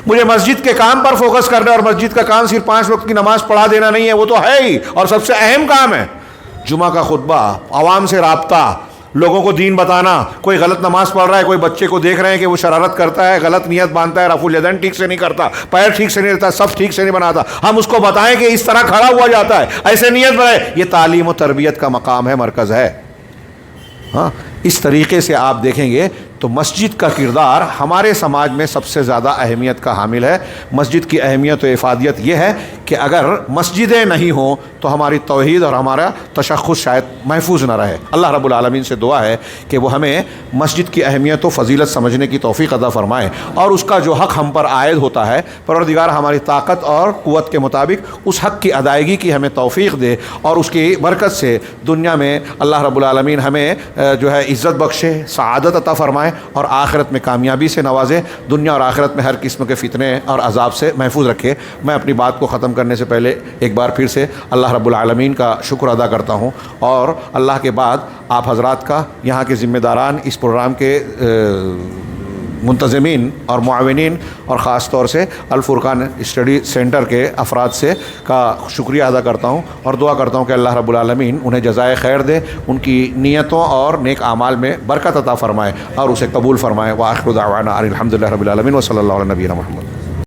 مجھے مسجد کے کام پر فوکس کرنا ہے، اور مسجد کا کام صرف 5 وقت کی نماز پڑھا دینا نہیں ہے، وہ تو ہے ہی، اور سب سے اہم کام ہے جمعہ کا خطبہ، عوام سے رابطہ، لوگوں کو دین بتانا. کوئی غلط نماز پڑھ رہا ہے، کوئی بچے کو دیکھ رہے ہیں کہ وہ شرارت کرتا ہے، غلط نیت باندھتا ہے، رفع الیدین ٹھیک سے نہیں کرتا، پیر ٹھیک سے نہیں رہتا، صف ٹھیک سے نہیں بناتا، ہم اس کو بتائیں کہ اس طرح کھڑا ہوا جاتا ہے، ایسے نیت بنائے. یہ تعلیم و تربیت کا مقام ہے، مرکز ہے. ہاں، اس طریقے سے آپ دیکھیں گے تو مسجد کا کردار ہمارے سماج میں سب سے زیادہ اہمیت کا حامل ہے. مسجد کی اہمیت و افادیت یہ ہے کہ اگر مسجدیں نہیں ہوں تو ہماری توحید اور ہمارا تشخص شاید محفوظ نہ رہے. اللہ رب العالمین سے دعا ہے کہ وہ ہمیں مسجد کی اہمیت و فضیلت سمجھنے کی توفیق عطا فرمائے، اور اس کا جو حق ہم پر عائد ہوتا ہے پروردگار ہماری طاقت اور قوت کے مطابق اس حق کی ادائیگی کی ہمیں توفیق دے، اور اس کی برکت سے دنیا میں اللہ رب العالمین ہمیں جو ہے عزت بخشے، سعادت عطا فرمائے، اور آخرت میں کامیابی سے نوازے، دنیا اور آخرت میں ہر قسم کے فتنے اور عذاب سے محفوظ رکھے. میں اپنی بات کو ختم کرنے سے پہلے ایک بار پھر سے اللہ رب العالمین کا شکر ادا کرتا ہوں، اور اللہ کے بعد آپ حضرات کا، یہاں کے ذمہ داران، اس پروگرام کے منتظمین اور معاونین، اور خاص طور سے الفرقان اسٹڈی سینٹر کے افراد سے کا شکریہ ادا کرتا ہوں، اور دعا کرتا ہوں کہ اللہ رب العالمین انہیں جزائے خیر دے، ان کی نیتوں اور نیک اعمال میں برکت عطا فرمائے اور اسے قبول فرمائے. وآخر دعوانا ان الحمد للہ رب العالمین، وصلی اللہ علی نبینا محمد.